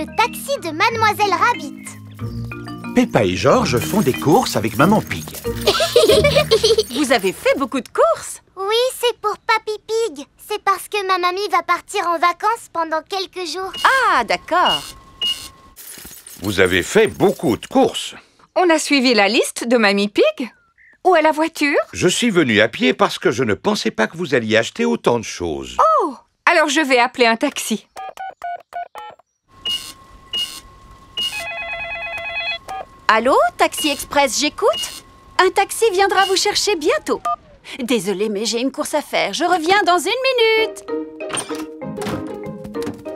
le taxi de Mademoiselle Rabbit. Peppa et George font des courses avec Maman Pig. Vous avez fait beaucoup de courses? Oui, c'est pour Papy Pig. C'est parce que ma mamie va partir en vacances pendant quelques jours. Ah, d'accord. Vous avez fait beaucoup de courses. On a suivi la liste de Mamie Pig? Ou à la voiture? Je suis venu à pied parce que je ne pensais pas que vous alliez acheter autant de choses. Oh! Alors je vais appeler un taxi. Allô, Taxi Express, j'écoute? Un taxi viendra vous chercher bientôt. Désolée, mais j'ai une course à faire. Je reviens dans 1 minute.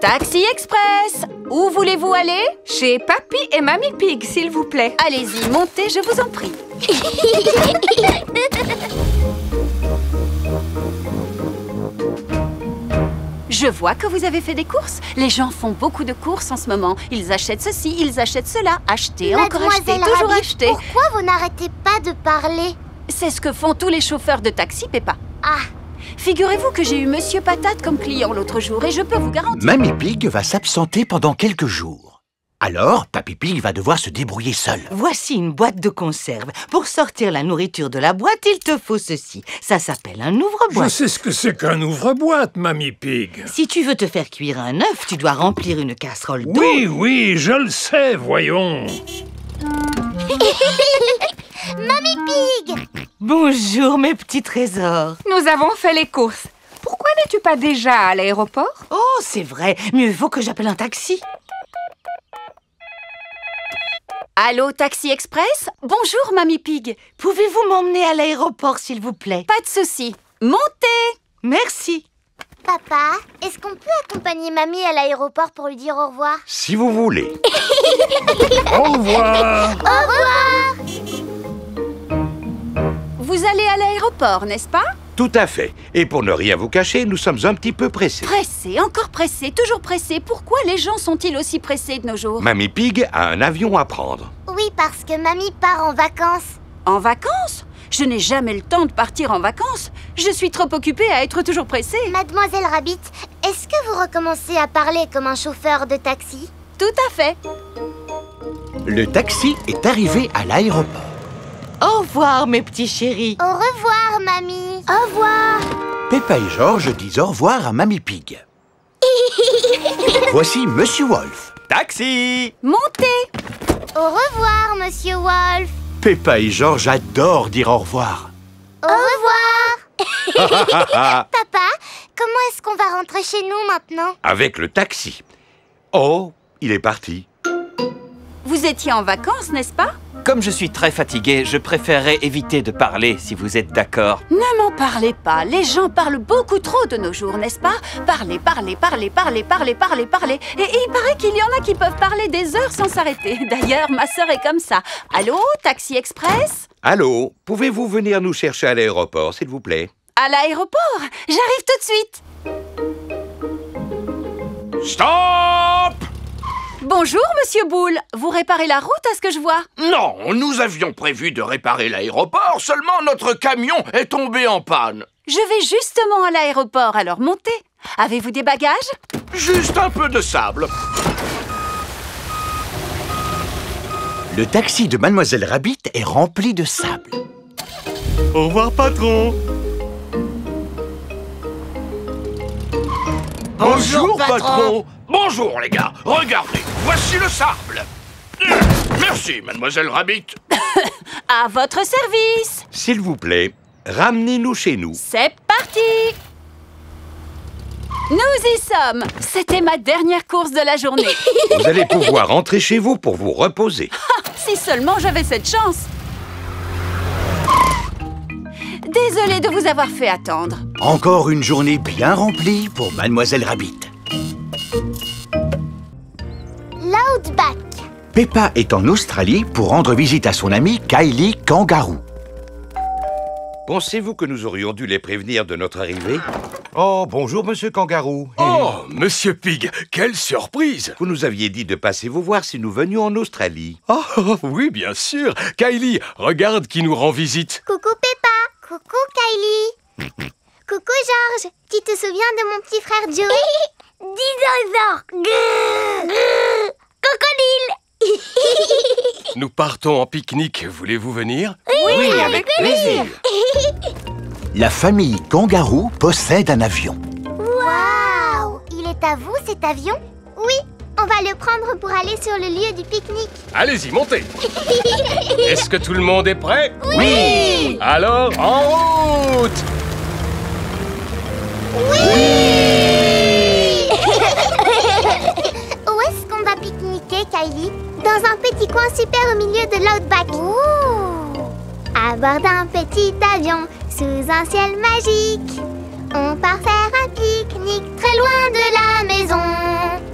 Taxi Express, où voulez-vous aller? Chez Papy et Mamie Pig, s'il vous plaît. Allez-y, montez, je vous en prie. Je vois que vous avez fait des courses. Les gens font beaucoup de courses en ce moment. Ils achètent ceci, ils achètent cela. Acheter, encore acheter, Mademoiselle toujours Rabbit, acheter. pourquoi vous n'arrêtez pas de parler? C'est ce que font tous les chauffeurs de taxi, Peppa. Ah, Figurez-vous que j'ai eu Monsieur Patate comme client l'autre jour et je peux vous garantir... Mamie Pig va s'absenter pendant quelques jours. Alors, Papy Pig va devoir se débrouiller seul. Voici une boîte de conserve. Pour sortir la nourriture de la boîte, il te faut ceci. Ça s'appelle un Je ouvre-boîte. sais ce que c'est qu'un ouvre-boîte, Mamie Pig. Si tu veux te faire cuire un œuf, tu dois remplir une casserole d'eau. Oui, oui, je le sais, voyons. Mamie Pig! Bonjour, mes petits trésors. Nous avons fait les courses. Pourquoi n'es-tu pas déjà à l'aéroport? Oh, c'est vrai. Mieux vaut que j'appelle un taxi. Allô, Taxi Express? Bonjour, Mamie Pig. Pouvez-vous m'emmener à l'aéroport, s'il vous plaît? Pas de souci. Montez! Merci. Papa, est-ce qu'on peut accompagner Mamie à l'aéroport pour lui dire au revoir? Si vous voulez. Au revoir. Au revoir! Vous allez à l'aéroport, n'est-ce pas? Tout à fait. Et pour ne rien vous cacher, nous sommes un petit peu pressés. Pressé, encore pressé, toujours pressé. Pourquoi les gens sont-ils aussi pressés de nos jours? Mamie Pig a un avion à prendre. Oui, parce que Mamie part en vacances. En vacances? Je n'ai jamais le temps de partir en vacances. Je suis trop occupée à être toujours pressée. Mademoiselle Rabbit, est-ce que vous recommencez à parler comme un chauffeur de taxi? Tout à fait. Le taxi est arrivé à l'aéroport. Au revoir, mes petits chéris. Au revoir, Mamie. Au revoir. Peppa et George disent au revoir à Mamie Pig. Voici Monsieur Wolf. Taxi! Montez! Au revoir, Monsieur Wolf. Peppa et George adorent dire au revoir. Au revoir. Papa, comment est-ce qu'on va rentrer chez nous maintenant? Avec le taxi. Oh, il est parti. Vous étiez en vacances, n'est-ce pas? Comme je suis très fatigué, je préférerais éviter de parler, si vous êtes d'accord. Ne m'en parlez pas. Les gens parlent beaucoup trop de nos jours, n'est-ce pas? Parlez, parlez, parlez, parlez, parlez, parlez, parlez. Et il paraît qu'il y en a qui peuvent parler des heures sans s'arrêter. D'ailleurs, ma sœur est comme ça. Allô, Taxi Express? Allô, pouvez-vous venir nous chercher à l'aéroport, s'il vous plaît? À l'aéroport? J'arrive tout de suite. Stop! Bonjour, Monsieur Boule. Vous réparez la route à ce que je vois? Non, nous avions prévu de réparer l'aéroport, seulement notre camion est tombé en panne. Je vais justement à l'aéroport, alors montez. Avez-vous des bagages? Juste un peu de sable. Le taxi de Mademoiselle Rabbit est rempli de sable. Au revoir, patron! Bonjour, patron. Bonjour, les gars. Regardez, voici le sable. Merci, Mademoiselle Rabbit. À votre service. S'il vous plaît, ramenez-nous chez nous. C'est parti. Nous y sommes. C'était ma dernière course de la journée. Vous allez pouvoir rentrer chez vous pour vous reposer. Si seulement j'avais cette chance. Désolée de vous avoir fait attendre. Encore une journée bien remplie pour Mademoiselle Rabbit. L'Outback. Peppa est en Australie pour rendre visite à son amie Kylie Kangaroo. Pensez-vous que nous aurions dû les prévenir de notre arrivée? Oh, bonjour, Monsieur Kangaroo. Oh, Monsieur Pig, quelle surprise! Vous nous aviez dit de passer vous voir si nous venions en Australie. Oh, oui, bien sûr. Kylie, regarde qui nous rend visite. Coucou Peppa. Coucou Kylie. Coucou George. Tu te souviens de mon petit frère Joey? Dinosaure. Grrr, grrr. Nous partons en pique-nique. Voulez-vous venir? Oui, avec plaisir. La famille Kangaroo possède un avion. Waouh! Il est à vous, cet avion? Oui, on va le prendre pour aller sur le lieu du pique-nique. Allez-y, montez. Est-ce que tout le monde est prêt? Oui. Alors, en route! Où est-ce qu'on va pique-niquer, Kylie? Dans un petit coin super au milieu de l'outback. À bord d'un petit avion, sous un ciel magique, on part faire un pique-nique très loin de la maison.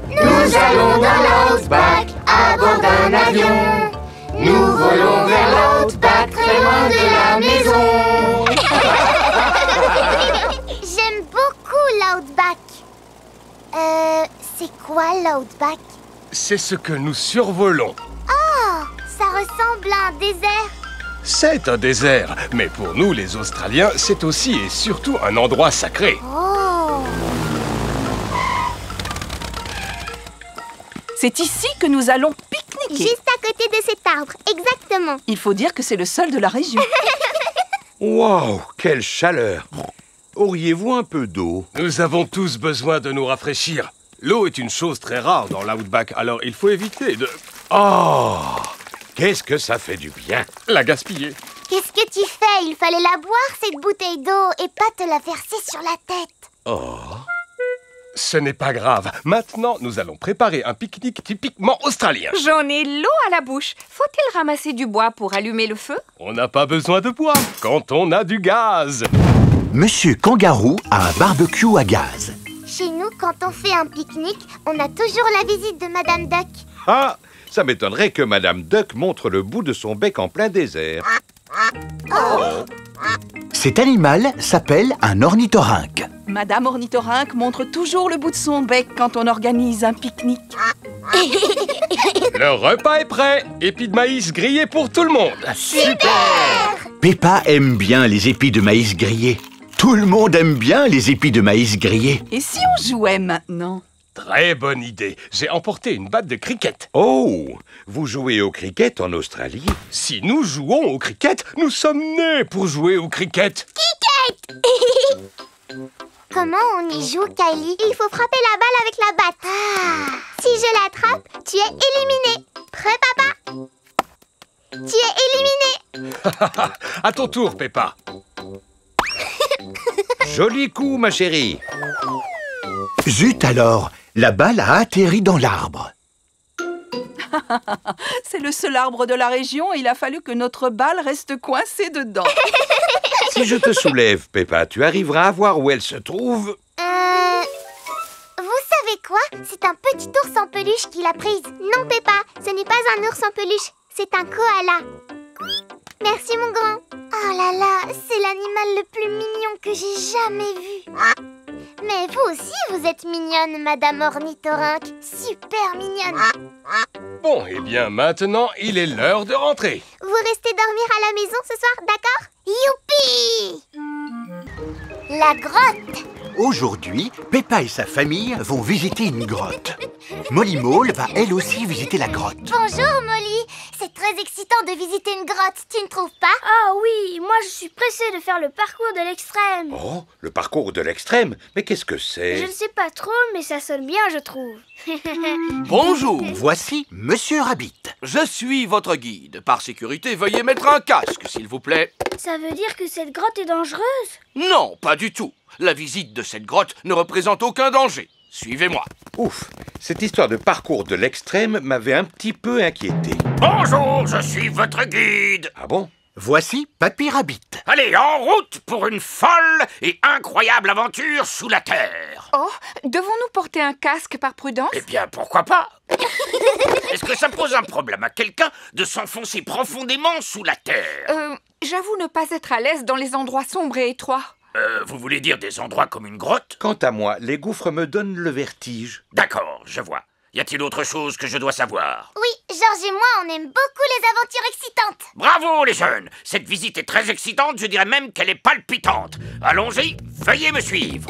Nous allons dans l'outback, à bord d'un avion. Nous volons vers l'outback, très loin de la maison. J'aime beaucoup l'outback. C'est quoi l'outback? C'est ce que nous survolons. Oh, ça ressemble à un désert. C'est un désert, mais pour nous, les Australiens, c'est aussi et surtout un endroit sacré. Oh. C'est ici que nous allons pique-niquer. Juste à côté de cet arbre, exactement. Il faut dire que c'est le seul de la région. Waouh, quelle chaleur! Auriez-vous un peu d'eau? Nous avons tous besoin de nous rafraîchir. L'eau est une chose très rare dans l'outback, alors il faut éviter de Oh! Qu'est-ce que ça fait du bien! la gaspiller. Qu'est-ce que tu fais? Il fallait la boire, cette bouteille d'eau, et pas te la verser sur la tête. Oh! Ce n'est pas grave. Maintenant, nous allons préparer un pique-nique typiquement australien. J'en ai l'eau à la bouche. Faut-il ramasser du bois pour allumer le feu? On n'a pas besoin de bois quand on a du gaz. Monsieur Kangaroo a un barbecue à gaz. Chez nous, quand on fait un pique-nique, on a toujours la visite de Madame Duck. Ah! Ça m'étonnerait que Madame Duck montre le bout de son bec en plein désert. Cet animal s'appelle un ornithorynque. Madame Ornithorynque montre toujours le bout de son bec quand on organise un pique-nique. Le repas est prêt. Épis de maïs grillés pour tout le monde. Peppa aime bien les épis de maïs grillés. Tout le monde aime bien les épis de maïs grillés. Et si on jouait maintenant? Très bonne idée. J'ai emporté une batte de cricket. Oh! Vous jouez au cricket en Australie? Si nous jouons au cricket, nous sommes nés pour jouer au cricket. Comment on y joue, Kylie? Il faut frapper la balle avec la batte. Si je l'attrape, tu es éliminé. Prêt, papa? Tu es éliminé. À ton tour, Peppa. Joli coup, ma chérie! Zut alors, la balle a atterri dans l'arbre. C'est le seul arbre de la région et il a fallu que notre balle reste coincée dedans. Si je te soulève, Peppa, tu arriveras à voir où elle se trouve? Vous savez quoi? C'est un petit ours en peluche qui l'a prise. Non, Peppa, ce n'est pas un ours en peluche, c'est un koala. Merci, mon grand. Oh là là, c'est l'animal le plus mignon que j'ai jamais vu. Mais vous aussi, vous êtes mignonne, Madame Ornithorynque. Super mignonne. Bon, eh bien, maintenant, il est l'heure de rentrer. Vous restez dormir à la maison ce soir, d'accord? Youpi! La grotte. Aujourd'hui, Peppa et sa famille vont visiter une grotte. Molly Maul va elle aussi visiter la grotte. Bonjour, Molly. C'est très excitant de visiter une grotte, tu ne trouves pas? Ah oui, moi je suis pressée de faire le parcours de l'extrême. Oh, le parcours de l'extrême? Mais qu'est-ce que c'est? Je ne sais pas trop, mais ça sonne bien, je trouve. Bonjour, Voici Monsieur Rabbit. je suis votre guide. Par sécurité, veuillez mettre un casque, s'il vous plaît. Ça veut dire que cette grotte est dangereuse? Non, pas du tout. La visite de cette grotte ne représente aucun danger. Suivez-moi. Ouf, cette histoire de parcours de l'extrême m'avait un petit peu inquiété. Bonjour, je suis votre guide. Ah bon? Voici Papy Rabbit. Allez, en route pour une folle et incroyable aventure sous la terre. Oh, devons-nous porter un casque par prudence? Eh bien, pourquoi pas? Est-ce que ça pose un problème à quelqu'un de s'enfoncer profondément sous la terre? J'avoue ne pas être à l'aise dans les endroits sombres et étroits. Vous voulez dire des endroits comme une grotte? Quant à moi, les gouffres me donnent le vertige. D'accord, je vois. Y a-t-il autre chose que je dois savoir? Oui, Georges et moi, on aime beaucoup les aventures excitantes. Bravo les jeunes! Cette visite est très excitante, je dirais même qu'elle est palpitante. Allons-y, veuillez me suivre.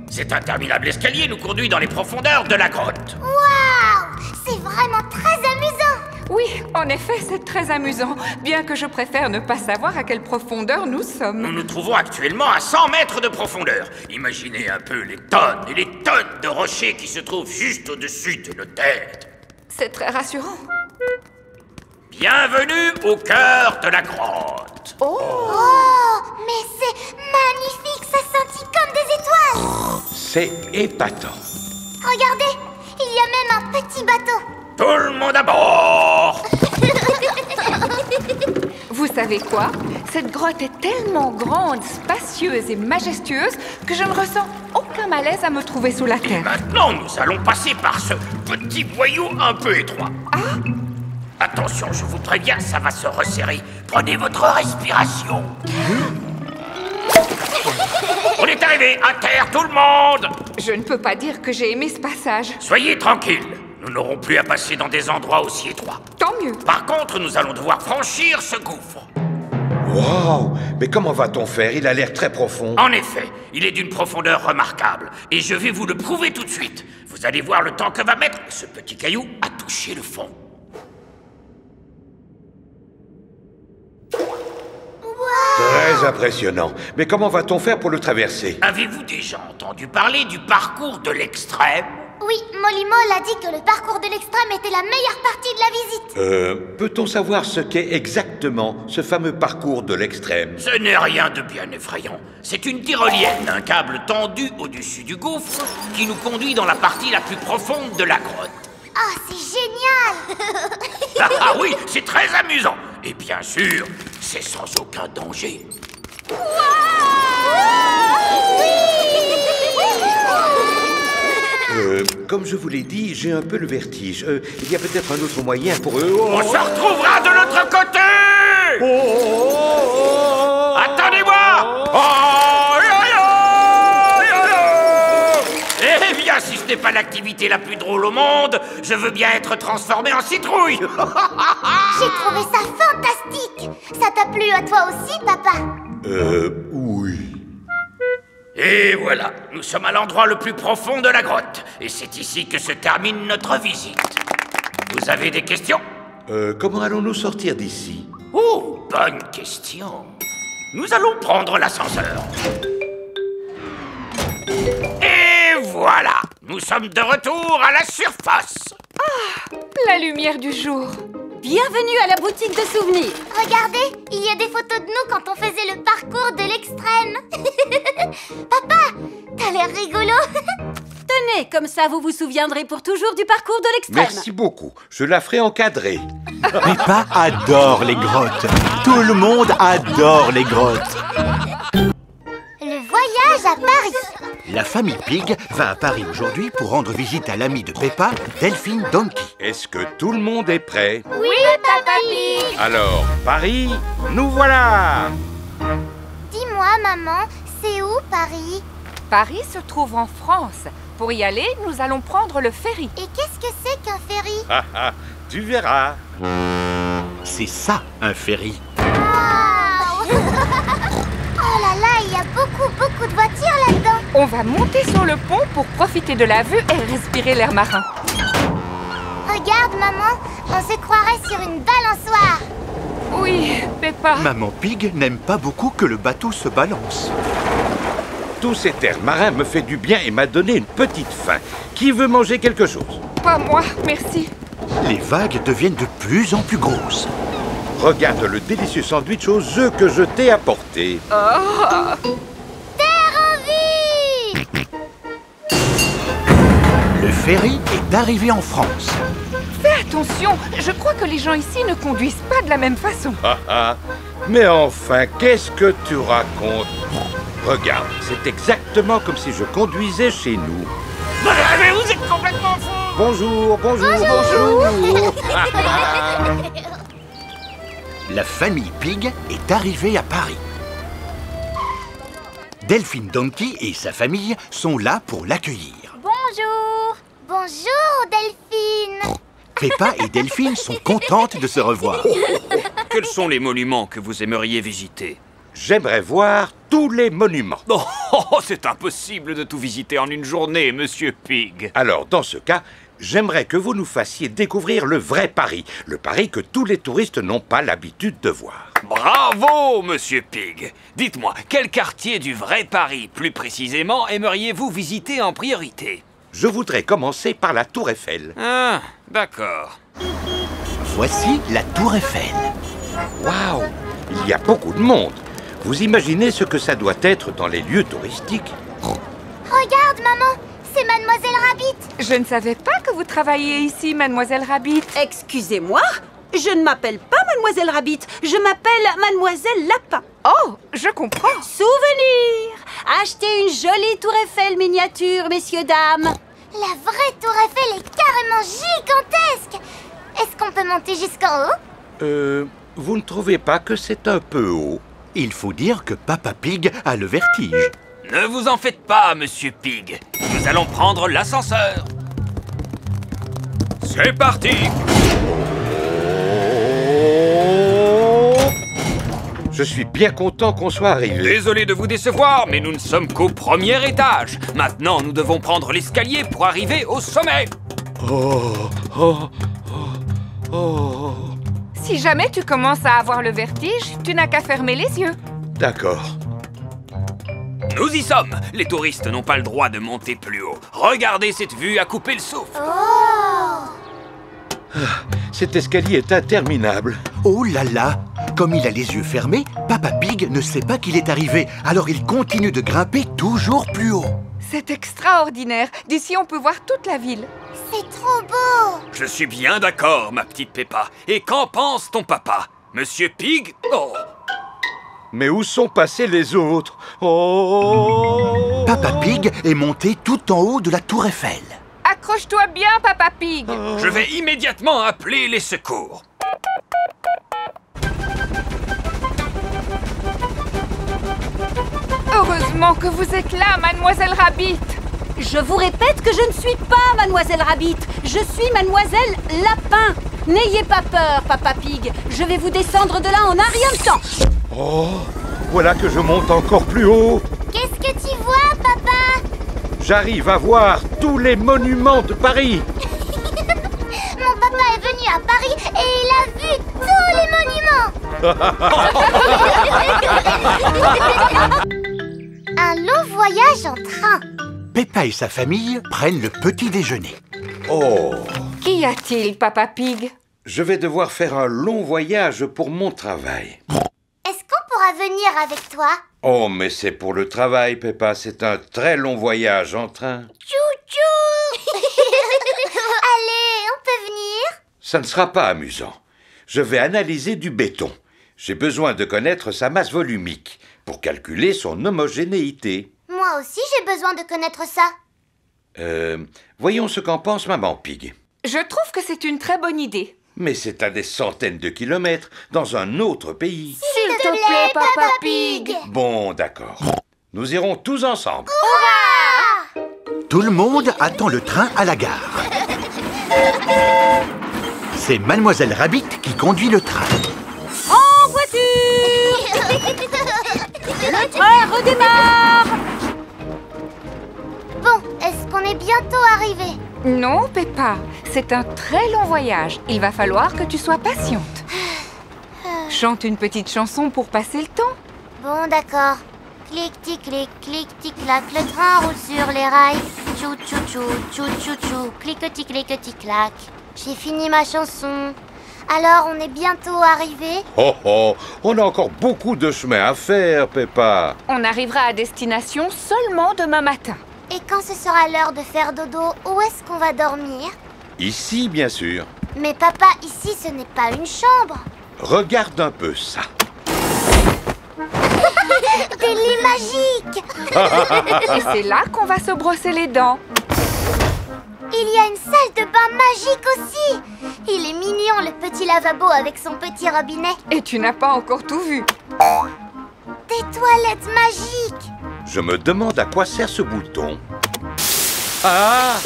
Cet interminable escalier nous conduit dans les profondeurs de la grotte. Waouh! C'est vraiment très amusant. Oui, Oui, en effet, c'est très amusant, bien que je préfère ne pas savoir à quelle profondeur nous sommes. Nous nous trouvons actuellement à 100 mètres de profondeur. Imaginez un peu les tonnes et les tonnes de rochers qui se trouvent juste au-dessus de nos têtes. C'est très rassurant. Bienvenue au cœur de la grotte. Oh, mais c'est magnifique, ça scintille comme des étoiles. C'est épatant. Regardez, il y a même un petit bateau. Tout le monde à bord. Vous savez quoi? Cette grotte est tellement grande, spacieuse et majestueuse que je ne ressens aucun malaise à me trouver sous la terre. Maintenant, nous allons passer par ce petit boyau un peu étroit. Attention, je vous préviens, ça va se resserrer. Prenez votre respiration. On est arrivé, à terre, tout le monde. Je ne peux pas dire que j'ai aimé ce passage. Soyez tranquilles, nous n'aurons plus à passer dans des endroits aussi étroits. Tant mieux. Par contre, nous allons devoir franchir ce gouffre. Wow! Mais comment va-t-on faire? Il a l'air très profond. En effet, il est d'une profondeur remarquable. Et je vais vous le prouver tout de suite. Vous allez voir le temps que va mettre ce petit caillou à toucher le fond. Très impressionnant. Mais comment va-t-on faire pour le traverser? Avez-vous déjà entendu parler du parcours de l'extrême? Oui, Molly Moll a dit que le parcours de l'extrême était la meilleure partie de la visite. Peut-on savoir ce qu'est exactement ce fameux parcours de l'extrême? Ce n'est rien de bien effrayant. C'est une tyrolienne, un câble tendu au-dessus du gouffre qui nous conduit dans la partie la plus profonde de la grotte. Oh, c'est génial. Ah oui, c'est très amusant. Et bien sûr, c'est sans aucun danger. Comme je vous l'ai dit, j'ai un peu le vertige. Il y a peut-être un autre moyen pour eux. On se retrouvera de l'autre côté. Attendez-moi. Eh bien, si ce n'est pas l'activité la plus drôle au monde, je veux bien être transformé en citrouille. J'ai trouvé ça fantastique. Ça t'a plu à toi aussi, papa? Oui. Et voilà, nous sommes à l'endroit le plus profond de la grotte. Et c'est ici que se termine notre visite. Vous avez des questions? Comment allons-nous sortir d'ici? Oh, bonne question. Nous allons prendre l'ascenseur. Et voilà, nous sommes de retour à la surface. Ah, la lumière du jour. Bienvenue à la boutique de souvenirs. Regardez, il y a des photos de nous quand on faisait le parcours de l'extrême. Papa, t'as l'air rigolo. Tenez, comme ça vous vous souviendrez pour toujours du parcours de l'extrême. Merci beaucoup, je la ferai encadrer. Peppa adore les grottes. Tout le monde adore les grottes. Le voyage à Paris. La famille Pig va à Paris aujourd'hui pour rendre visite à l'ami de Peppa, Delphine Donkey. Est-ce que tout le monde est prêt? Oui, Papa Pig. Alors, Paris, nous voilà! Dis-moi, maman, c'est où Paris? Paris se trouve en France. Pour y aller, nous allons prendre le ferry. Et qu'est-ce que c'est qu'un ferry? Ah ah, tu verras. C'est ça, un ferry. Wow. Oh là là, il y a beaucoup de voitures là-dedans. On va monter sur le pont pour profiter de la vue et respirer l'air marin. Regarde, maman, on se croirait sur une balançoire. Oui, Peppa. Maman Pig n'aime pas beaucoup que le bateau se balance. Tous ces terres marins me fait du bien et m'a donné une petite faim. Qui veut manger quelque chose? Pas moi, merci. Les vagues deviennent de plus en plus grosses. Regarde le délicieux sandwich aux œufs que je t'ai apporté. Oh. Terre en vie. Le ferry est arrivé en France. Fais attention, je crois que les gens ici ne conduisent pas de la même façon. Ah ah. Mais enfin, qu'est-ce que tu racontes? Regarde, c'est exactement comme si je conduisais chez nous. Mais vous êtes complètement fou. Bonjour, bonjour. La famille Pig est arrivée à Paris. Delphine Donkey et sa famille sont là pour l'accueillir. Bonjour. Bonjour, Delphine. Peppa et Delphine sont contentes de se revoir. Quels sont les monuments que vous aimeriez visiter? J'aimerais voir tous les monuments. Oh, c'est impossible de tout visiter en une journée, Monsieur Pig. Alors, dans ce cas, J'aimerais que vous nous fassiez découvrir le vrai Paris. Le Paris que tous les touristes n'ont pas l'habitude de voir. Bravo, Monsieur Pig. Dites-moi, quel quartier du vrai Paris, plus précisément, aimeriez-vous visiter en priorité? Je voudrais commencer par la Tour Eiffel. Ah, d'accord. Voici la Tour Eiffel. Waouh! Il y a beaucoup de monde. Vous imaginez ce que ça doit être dans les lieux touristiques? Regarde, maman, c'est Mademoiselle Rabbit. Je ne savais pas que vous travailliez ici, Mademoiselle Rabbit. Excusez-moi, je ne m'appelle pas Mademoiselle Rabbit, je m'appelle Mademoiselle Lapin. Oh, je comprends. Souvenir! Achetez une jolie tour Eiffel miniature, messieurs, dames. La vraie Tour Eiffel est carrément gigantesque. Est-ce qu'on peut monter jusqu'en haut? Vous ne trouvez pas que c'est un peu haut? Il faut dire que Papa Pig a le vertige. Ne vous en faites pas, Monsieur Pig. Nous allons prendre l'ascenseur. C'est parti! Je suis bien content qu'on soit arrivé. Désolé de vous décevoir, mais nous ne sommes qu'au premier étage. Maintenant, nous devons prendre l'escalier pour arriver au sommet. Si jamais tu commences à avoir le vertige, tu n'as qu'à fermer les yeux. D'accord. Nous y sommes. Les touristes n'ont pas le droit de monter plus haut. Regardez cette vue à couper le souffle. Cet escalier est interminable. Oh là là! Comme il a les yeux fermés, Papa Pig ne sait pas qu'il est arrivé. Alors il continue de grimper toujours plus haut. C'est extraordinaire. D'ici, on peut voir toute la ville. C'est trop beau. Je suis bien d'accord, ma petite Peppa. Et qu'en pense ton papa? Monsieur Pig? Oh! Mais où sont passés les autres? Oh! Papa Pig est monté tout en haut de la Tour Eiffel. Accroche-toi bien, Papa Pig. Je vais immédiatement appeler les secours. Heureusement que vous êtes là, Mademoiselle Rabbit. Je vous répète que je ne suis pas Mademoiselle Rabbit, je suis Mademoiselle Lapin. N'ayez pas peur, Papa Pig, je vais vous descendre de là en un rien de temps. Oh! Voilà que je monte encore plus haut. Qu'est-ce que tu vois, papa? J'arrive à voir tous les monuments de Paris. Mon papa est venu à Paris et il a vu tous les monuments. Un long voyage en train. Peppa et sa famille prennent le petit déjeuner. Oh! Qu'y a-t-il, Papa Pig? Je vais devoir faire un long voyage pour mon travail. Est-ce qu'on pourra venir avec toi? Oh, mais c'est pour le travail, Peppa. C'est un très long voyage en train. Chou-chou. Allez, on peut venir? Ça ne sera pas amusant. Je vais analyser du béton. J'ai besoin de connaître sa masse volumique pour calculer son homogénéité. Moi aussi, j'ai besoin de connaître ça. Voyons ce qu'en pense Maman Pig. Je trouve que c'est une très bonne idée. Mais c'est à des centaines de kilomètres, dans un autre pays. S'il te plaît, Papa Pig. Bon, d'accord. Nous irons tous ensemble. Tout le monde attend le train à la gare. C'est Mademoiselle Rabbit qui conduit le train. En voiture! Le train redémarre! Bon, est-ce qu'on est bientôt arrivé? Non, Peppa, c'est un très long voyage. Il va falloir que tu sois patiente. Chante une petite chanson pour passer le temps. Bon, d'accord. Clic-tic-clic, clic-tic-clac, le train roule sur les rails. Chou-chou-chou, chou-chou-chou, clic-tic-clic-tic-clac. J'ai fini ma chanson. Alors, on est bientôt arrivé? Oh oh, on a encore beaucoup de chemin à faire, Peppa. On arrivera à destination seulement demain matin. Et quand ce sera l'heure de faire dodo, où est-ce qu'on va dormir? Ici, bien sûr. Mais papa, ici, ce n'est pas une chambre. Regarde un peu ça. Des lits magiques. Et c'est là qu'on va se brosser les dents. Il y a une salle de bain magique aussi. Il est mignon, le petit lavabo avec son petit robinet. Et tu n'as pas encore tout vu. Des toilettes magiques. Je me demande à quoi sert ce bouton. Ah!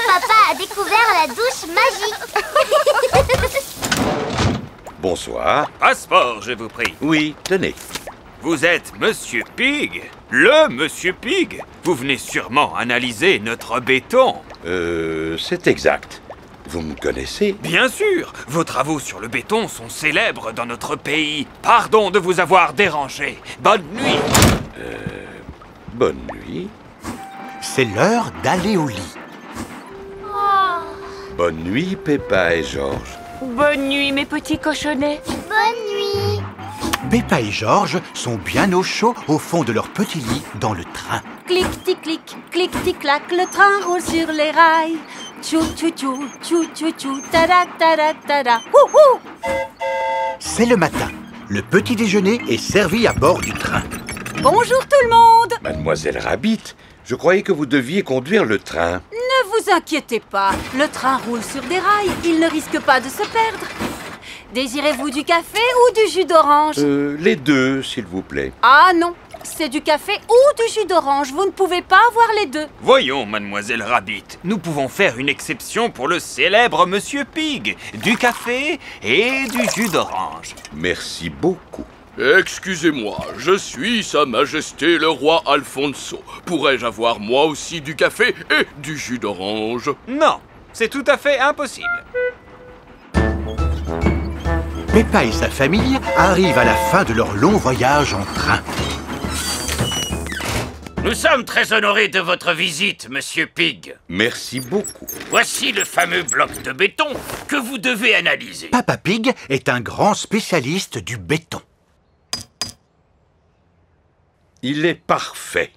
Papa a découvert la douche magique. Bonsoir. Passeport, je vous prie. Oui, tenez. Vous êtes Monsieur Pig? Le Monsieur Pig? Vous venez sûrement analyser notre béton. C'est exact. Vous me connaissez? Bien sûr. Vos travaux sur le béton sont célèbres dans notre pays. Pardon de vous avoir dérangé. Bonne nuit. Bonne nuit. C'est l'heure d'aller au lit. Bonne nuit, Peppa et Georges. Bonne nuit, mes petits cochonnets. Bonne nuit. Peppa et Georges sont bien au chaud au fond de leur petit lit dans le train. Clic-tic-clic, clic-tic-clac, le train roule sur les rails. Tchou-tchou-tchou, tchou-tchou-tchou, tada-tada-tada, hou-hou! C'est le matin. Le petit déjeuner est servi à bord du train. Bonjour tout le monde! Mademoiselle Rabbit, je croyais que vous deviez conduire le train. Ne vous inquiétez pas, le train roule sur des rails, il ne risque pas de se perdre. Désirez-vous du café ou du jus d'orange? Les deux, s'il vous plaît. Ah non, c'est du café ou du jus d'orange, vous ne pouvez pas avoir les deux. Voyons, Mademoiselle Rabbit, nous pouvons faire une exception pour le célèbre Monsieur Pig. Du café et du jus d'orange. Merci beaucoup. Excusez-moi, je suis Sa Majesté le roi Alfonso. Pourrais-je avoir moi aussi du café et du jus d'orange? Non, c'est tout à fait impossible. Peppa et sa famille arrivent à la fin de leur long voyage en train. Nous sommes très honorés de votre visite, Monsieur Pig. Merci beaucoup. Voici le fameux bloc de béton que vous devez analyser. Papa Pig est un grand spécialiste du béton. Il est parfait.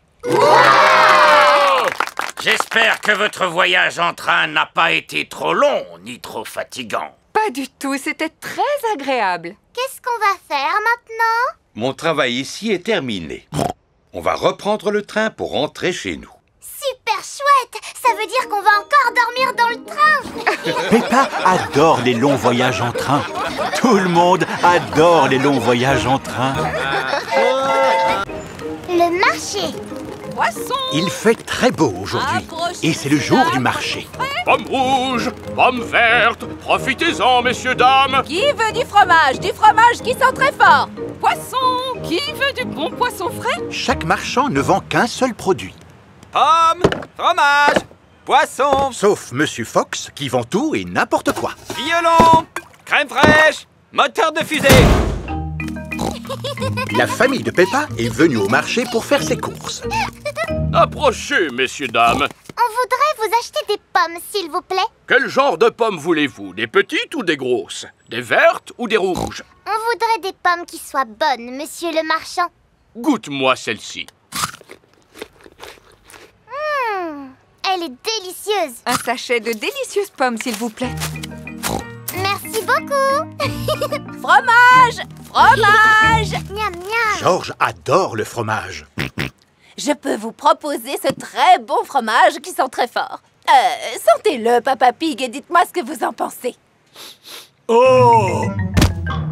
J'espère que votre voyage en train n'a pas été trop long ni trop fatigant. Pas du tout, c'était très agréable. Qu'est-ce qu'on va faire maintenant? Mon travail ici est terminé. On va reprendre le train pour rentrer chez nous. Super chouette! Ça veut dire qu'on va encore dormir dans le train. Peppa adore les longs voyages en train. Tout le monde adore les longs voyages en train. Le marché. Poisson! Il fait très beau aujourd'hui et c'est le jour du marché. Pommes rouges, pommes vertes, profitez-en, messieurs, dames. Qui veut du fromage qui sent très fort? Poisson! Qui veut du bon poisson frais? Chaque marchand ne vend qu'un seul produit. Pommes, fromage, poisson, Sauf Monsieur Fox qui vend tout et n'importe quoi. violon, crème fraîche, moteur de fusée. La famille de Peppa est venue au marché pour faire ses courses. Approchez, messieurs, dames. On voudrait vous acheter des pommes, s'il vous plaît. Quel genre de pommes voulez-vous? Des petites ou des grosses? Des vertes ou des rouges? On voudrait des pommes qui soient bonnes, monsieur le marchand. Goûte-moi celle-ci. Elle est délicieuse. Un sachet de délicieuses pommes, s'il vous plaît. Merci beaucoup. Fromage! Fromage! Miam miam. Georges adore le fromage. Je peux vous proposer ce très bon fromage qui sent très fort. Sentez-le, Papa Pig, et dites-moi ce que vous en pensez. Oh!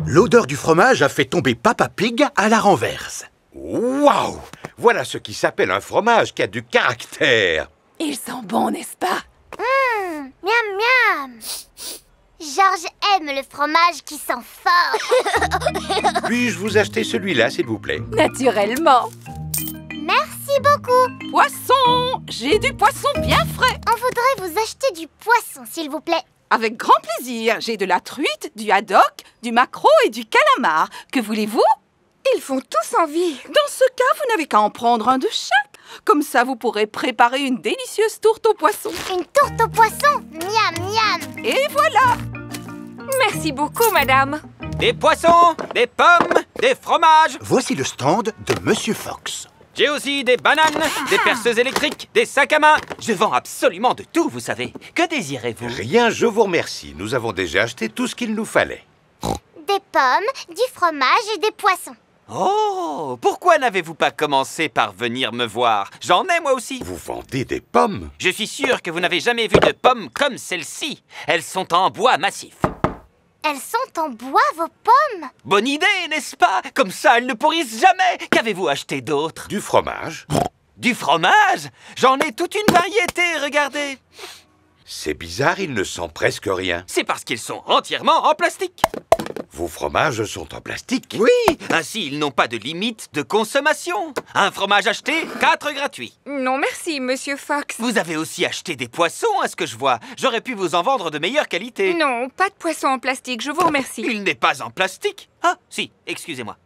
L'odeur du fromage a fait tomber Papa Pig à la renverse. Waouh! Voilà ce qui s'appelle un fromage qui a du caractère. Ils sont bons, n'est-ce pas? Miam miam. Georges aime le fromage qui sent fort. Puis-je vous acheter celui-là, s'il vous plaît? Naturellement. Merci beaucoup. Poisson! J'ai du poisson bien frais. On voudrait vous acheter du poisson, s'il vous plaît. Avec grand plaisir. J'ai de la truite, du haddock, du maquereau et du calamar. Que voulez-vous? Ils font tous envie. Dans ce cas, vous n'avez qu'à en prendre un de chaque. Comme ça, vous pourrez préparer une délicieuse tourte au poisson. Une tourte au poisson? Miam miam. Et voilà! Merci beaucoup, madame. Des poissons, des pommes, des fromages. Voici le stand de Monsieur Fox. J'ai aussi des bananes, des perceuses électriques, des sacs à main. Je vends absolument de tout, vous savez. Que désirez-vous? Rien, je vous remercie. Nous avons déjà acheté tout ce qu'il nous fallait. Des pommes, du fromage et des poissons. Oh, pourquoi n'avez-vous pas commencé par venir me voir? J'en ai moi aussi. Vous vendez des pommes? Je suis sûr que vous n'avez jamais vu de pommes comme celle-ci. Elles sont en bois massif. Elles sont en bois, vos pommes? Bonne idée, n'est-ce pas? Comme ça, elles ne pourrissent jamais. Qu'avez-vous acheté d'autre? Du fromage? Du fromage? J'en ai toute une variété, regardez. C'est bizarre, il ne sent presque rien. C'est parce qu'ils sont entièrement en plastique. Vos fromages sont en plastique? Oui, ainsi ils n'ont pas de limite de consommation. Un fromage acheté, 4 gratuits. Non, merci, Monsieur Fox. Vous avez aussi acheté des poissons, à ce que je vois. J'aurais pu vous en vendre de meilleure qualité. Non, pas de poisson en plastique, je vous remercie. Il n'est pas en plastique. Ah, si, excusez-moi.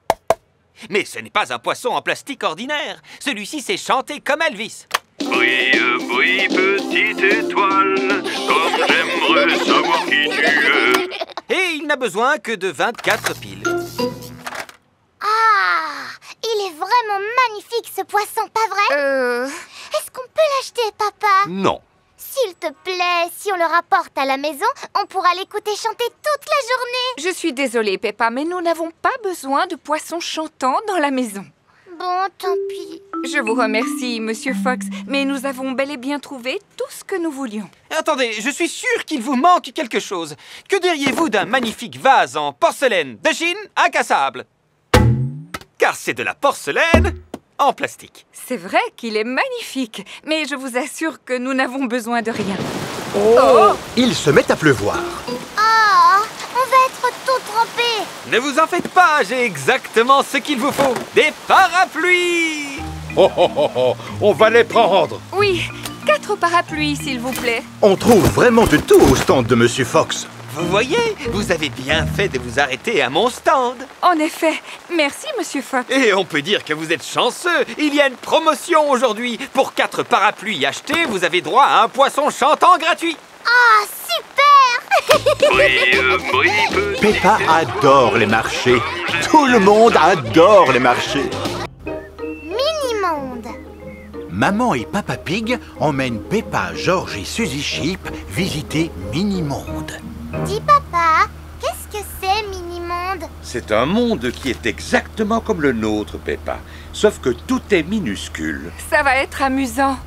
Mais ce n'est pas un poisson en plastique ordinaire. Celui-ci sait chanter comme Elvis. Brille, brille, petite étoile, comme j'aimerais savoir qui tu es. Et il n'a besoin que de 24 piles. Ah, il est vraiment magnifique ce poisson, pas vrai? Est-ce qu'on peut l'acheter, papa? Non. S'il te plaît, si on le rapporte à la maison, on pourra l'écouter chanter toute la journée. Je suis désolée, Peppa, mais nous n'avons pas besoin de poissons chantants dans la maison. Bon, tant pis. Je vous remercie, Monsieur Fox, mais nous avons bel et bien trouvé tout ce que nous voulions. Attendez, je suis sûr qu'il vous manque quelque chose. Que diriez-vous d'un magnifique vase en porcelaine de Chine incassable? Car c'est de la porcelaine en plastique. C'est vrai qu'il est magnifique, mais je vous assure que nous n'avons besoin de rien. Oh! Il se met à pleuvoir. Ah, on va être tout trempés. Ne vous en faites pas, j'ai exactement ce qu'il vous faut. Des parapluies! Oh, oh, oh, oh, on va les prendre. Oui, 4 parapluies, s'il vous plaît. On trouve vraiment de tout au stand de Monsieur Fox. Vous voyez, vous avez bien fait de vous arrêter à mon stand. En effet, merci, Monsieur Fox. Et on peut dire que vous êtes chanceux. Il y a une promotion aujourd'hui. Pour 4 parapluies achetés, vous avez droit à un poisson chantant gratuit. Ah, super. Brille, brille, Peppa adore les marchés. Tout le monde adore les marchés. Mini-monde. Maman et Papa Pig emmènent Peppa, George et Suzy Sheep visiter Mini-monde. Dis papa, qu'est-ce que c'est Mini-monde? C'est un monde qui est exactement comme le nôtre, Peppa. Sauf que tout est minuscule. Ça va être amusant.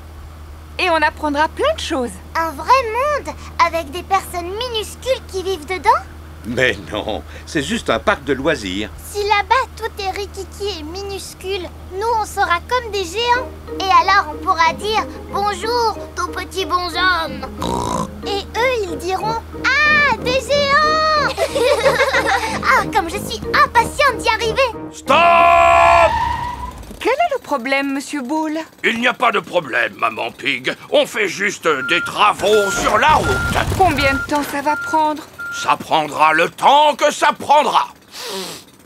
Et on apprendra plein de choses. Un vrai monde avec des personnes minuscules qui vivent dedans? Mais non, c'est juste un parc de loisirs. Si là-bas tout est rikiki et minuscule, nous on sera comme des géants. Et alors on pourra dire bonjour, tout petit bonhomme. Et eux ils diront ah, des géants. Ah, comme je suis impatiente d'y arriver. Stop! Quel est le problème, Monsieur Bull? Il n'y a pas de problème, Maman Pig. On fait juste des travaux sur la route. Combien de temps ça va prendre? Ça prendra le temps que ça prendra.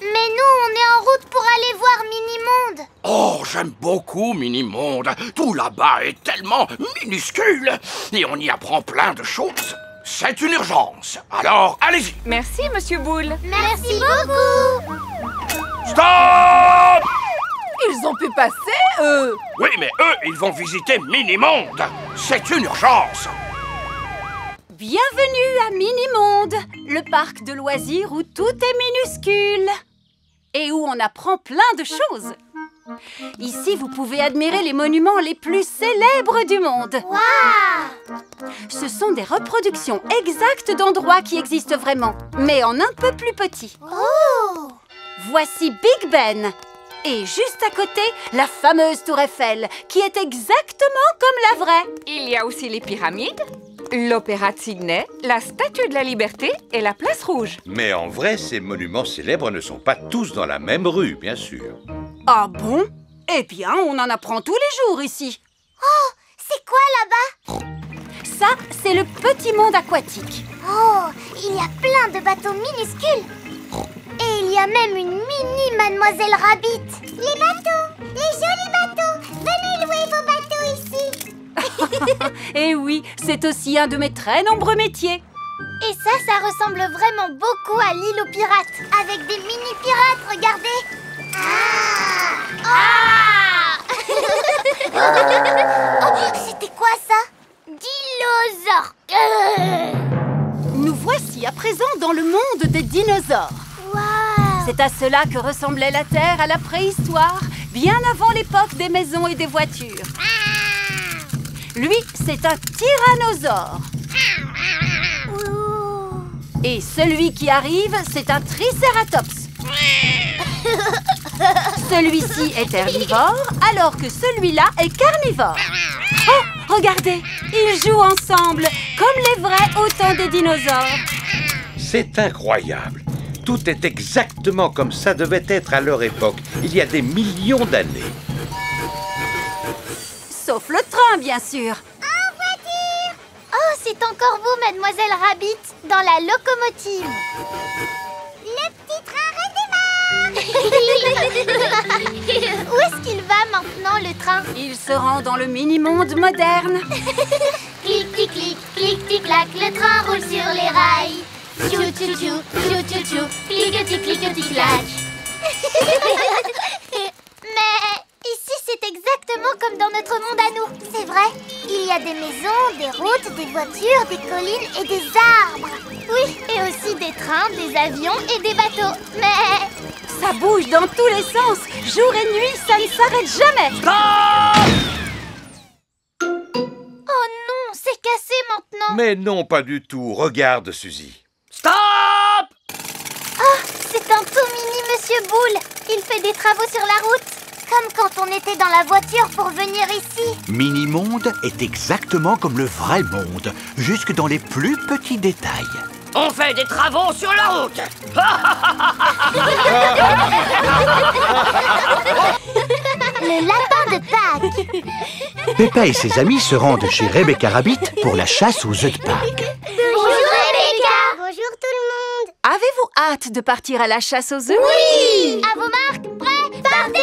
Mais nous, on est en route pour aller voir Mini-monde. Oh, j'aime beaucoup Mini-monde. Tout là-bas est tellement minuscule. Et on y apprend plein de choses. C'est une urgence. Alors, allez-y. Merci, Monsieur Bull. Merci beaucoup. Stop! Ils ont pu passer, eux. Oui, mais eux, ils vont visiter Mini-monde. C'est une urgence. Bienvenue à Mini-monde, le parc de loisirs où tout est minuscule et où on apprend plein de choses. Ici, vous pouvez admirer les monuments les plus célèbres du monde. Wow! Ce sont des reproductions exactes d'endroits qui existent vraiment, mais en un peu plus petit. Oh! Voici Big Ben. Et juste à côté, la fameuse tour Eiffel, qui est exactement comme la vraie. Il y a aussi les pyramides, l'Opéra de Sydney, la Statue de la Liberté et la Place Rouge. Mais en vrai, ces monuments célèbres ne sont pas tous dans la même rue, bien sûr. Ah bon? Eh bien, on en apprend tous les jours ici. Oh, c'est quoi là-bas? Ça, c'est le petit monde aquatique. Oh, il y a plein de bateaux minuscules. Et il y a même une mini Mademoiselle Rabbit. Les bateaux, les jolis bateaux. Venez louer vos bateaux ici. Et oui, c'est aussi un de mes très nombreux métiers. Et ça ressemble vraiment beaucoup à l'île aux pirates. Avec des mini-pirates, regardez. Oh, c'était quoi ça? Dinosaure. Nous voici à présent dans le monde des dinosaures. Wow. C'est à cela que ressemblait la Terre à la préhistoire, bien avant l'époque des maisons et des voitures. Lui, c'est un tyrannosaure. Et celui qui arrive, c'est un tricératops. Celui-ci est herbivore, alors que celui-là est carnivore. Oh, regardez, ils jouent ensemble, comme les vrais au temps des dinosaures. C'est incroyable. Tout est exactement comme ça devait être à leur époque, il y a des millions d'années. Sauf le train, bien sûr. En voiture! Oh, c'est encore vous, Mademoiselle Rabbit, dans la locomotive. Le petit train redémarre. Où est-ce qu'il va maintenant, le train? Il se rend dans le mini-monde moderne. Clic, clic, clic, clic, tic, clac, le train roule sur les rails. Tchou, tchou, tchou, tchou, tchou, tchou, cliquetis, cliquetis, clac. Mais ici, c'est exactement comme dans notre monde à nous, c'est vrai. Il y a des maisons, des routes, des voitures, des collines et des arbres. Oui, et aussi des trains, des avions et des bateaux. Mais... ça bouge dans tous les sens. Jour et nuit, ça ne s'arrête jamais. Stop! Oh non, c'est cassé maintenant. Mais non, pas du tout. Regarde, Suzy. Stop! Oh, c'est un tout mini Monsieur Boule. Il fait des travaux sur la route. Comme quand on était dans la voiture pour venir ici. Mini-monde est exactement comme le vrai monde, jusque dans les plus petits détails. On fait des travaux sur la route. Le lapin de Pâques. Peppa et ses amis se rendent chez Rebecca Rabbit pour la chasse aux œufs de Pâques. Bonjour Rebecca. Bonjour tout le monde. Avez-vous hâte de partir à la chasse aux œufs? Oui. À vos marques, prêts, partez.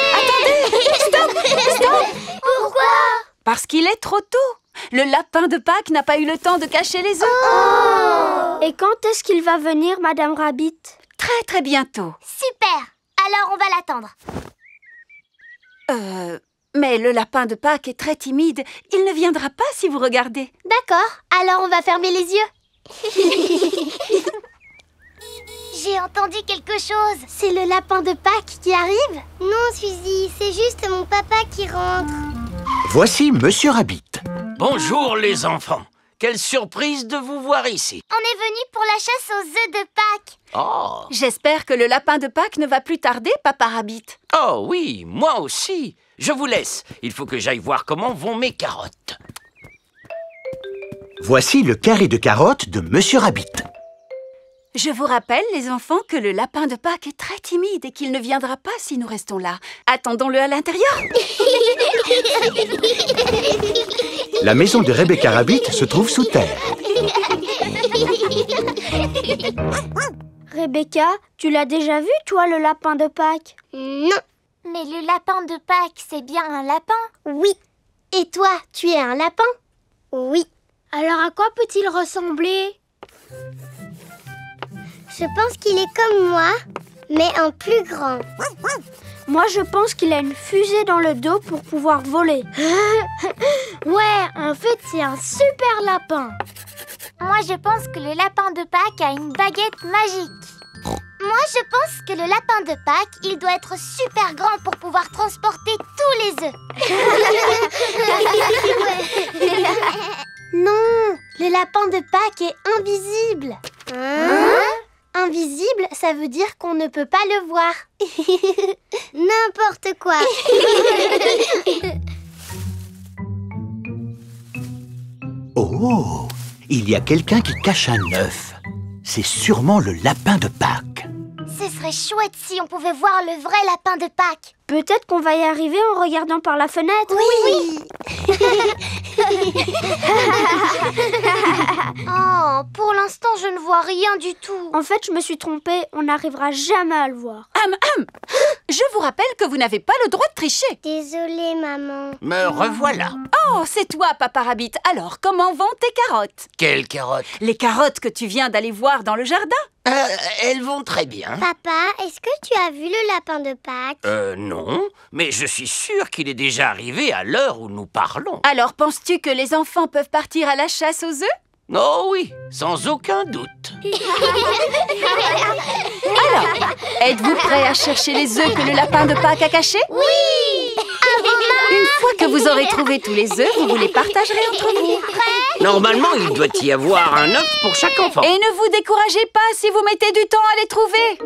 Attendez. Stop. Pourquoi? Parce qu'il est trop tôt. Le lapin de Pâques n'a pas eu le temps de cacher les œufs. Oh. Et quand est-ce qu'il va venir, Madame Rabbit? Très très bientôt. Super. Alors on va l'attendre. Mais le lapin de Pâques est très timide. Il ne viendra pas si vous regardez. D'accord. Alors on va fermer les yeux. J'ai entendu quelque chose. C'est le lapin de Pâques qui arrive? Non, Suzy, c'est juste mon papa qui rentre. Voici Monsieur Rabbit. Bonjour les enfants. Quelle surprise de vous voir ici. On est venu pour la chasse aux œufs de Pâques. Oh. J'espère que le lapin de Pâques ne va plus tarder, Papa Rabbit. Oh oui, moi aussi. Je vous laisse. Il faut que j'aille voir comment vont mes carottes. Voici le carré de carottes de Monsieur Rabbit. Je vous rappelle, les enfants, que le lapin de Pâques est très timide et qu'il ne viendra pas si nous restons là. Attendons-le à l'intérieur. La maison de Rebecca Rabbit se trouve sous terre. Rebecca, tu l'as déjà vu, toi, le lapin de Pâques? Non. Mais le lapin de Pâques, c'est bien un lapin? Oui. Et toi, tu es un lapin? Oui. Alors à quoi peut-il ressembler? Je pense qu'il est comme moi, mais en plus grand. Moi, je pense qu'il a une fusée dans le dos pour pouvoir voler. Ouais, en fait, c'est un super lapin. Moi, je pense que le lapin de Pâques a une baguette magique. Moi, je pense que le lapin de Pâques, il doit être super grand pour pouvoir transporter tous les œufs. Non, le lapin de Pâques est invisible. Invisible, ça veut dire qu'on ne peut pas le voir. N'importe quoi. Oh, il y a quelqu'un qui cache un œuf. C'est sûrement le lapin de Pâques. Ce serait chouette si on pouvait voir le vrai lapin de Pâques. Peut-être qu'on va y arriver en regardant par la fenêtre. Oui. Oh, pour l'instant, je ne vois rien du tout. En fait, je me suis trompée. On n'arrivera jamais à le voir. Je vous rappelle que vous n'avez pas le droit de tricher. Désolée, maman. Me revoilà. Oh, c'est toi, Papa Rabbit. Alors, comment vont tes carottes? Quelles carottes? Les carottes que tu viens d'aller voir dans le jardin. Elles vont très bien. Papa, est-ce que tu as vu le lapin de Pâques? Non, mais je suis sûr qu'il est déjà arrivé à l'heure où nous parlons. Alors, penses-tu que les enfants peuvent partir à la chasse aux œufs? Oh oui, sans aucun doute. Alors, êtes-vous prêts à chercher les œufs que le lapin de Pâques a cachés? Oui. Une fois que vous aurez trouvé tous les œufs, vous les partagerez entre vous. Normalement, il doit y avoir un œuf pour chaque enfant. Et ne vous découragez pas si vous mettez du temps à les trouver.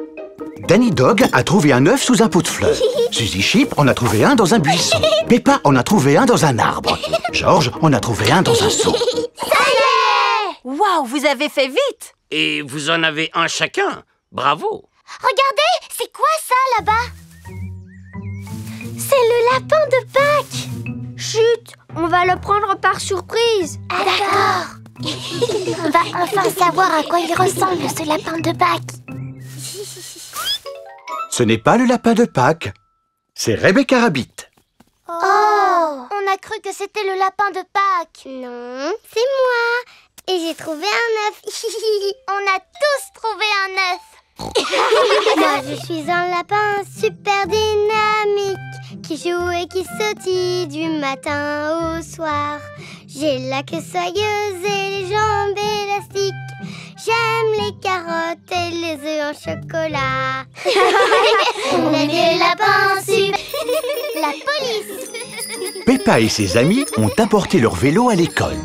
Danny Dog a trouvé un œuf sous un pot de fleurs. Suzy Sheep en a trouvé un dans un buisson. Peppa en a trouvé un dans un arbre. George en a trouvé un dans un seau. Ça y est! Waouh, vous avez fait vite! Et vous en avez un chacun. Bravo. Regardez, c'est quoi ça là-bas? C'est le lapin de Pâques. Chut, on va le prendre par surprise. Ah d'accord. On va enfin savoir à quoi il ressemble, ce lapin de Pâques. Ce n'est pas le lapin de Pâques, c'est Rebecca Rabbit. Oh, on a cru que c'était le lapin de Pâques. Non, c'est moi. Et j'ai trouvé un œuf. On a tous trouvé un œuf. Moi, je suis un lapin super dynamique qui joue et qui sautille du matin au soir. J'ai la queue soyeuse et les jambes élastiques. J'aime les carottes et les œufs en chocolat. On est des lapins super. La police. Peppa et ses amis ont apporté leur vélo à l'école.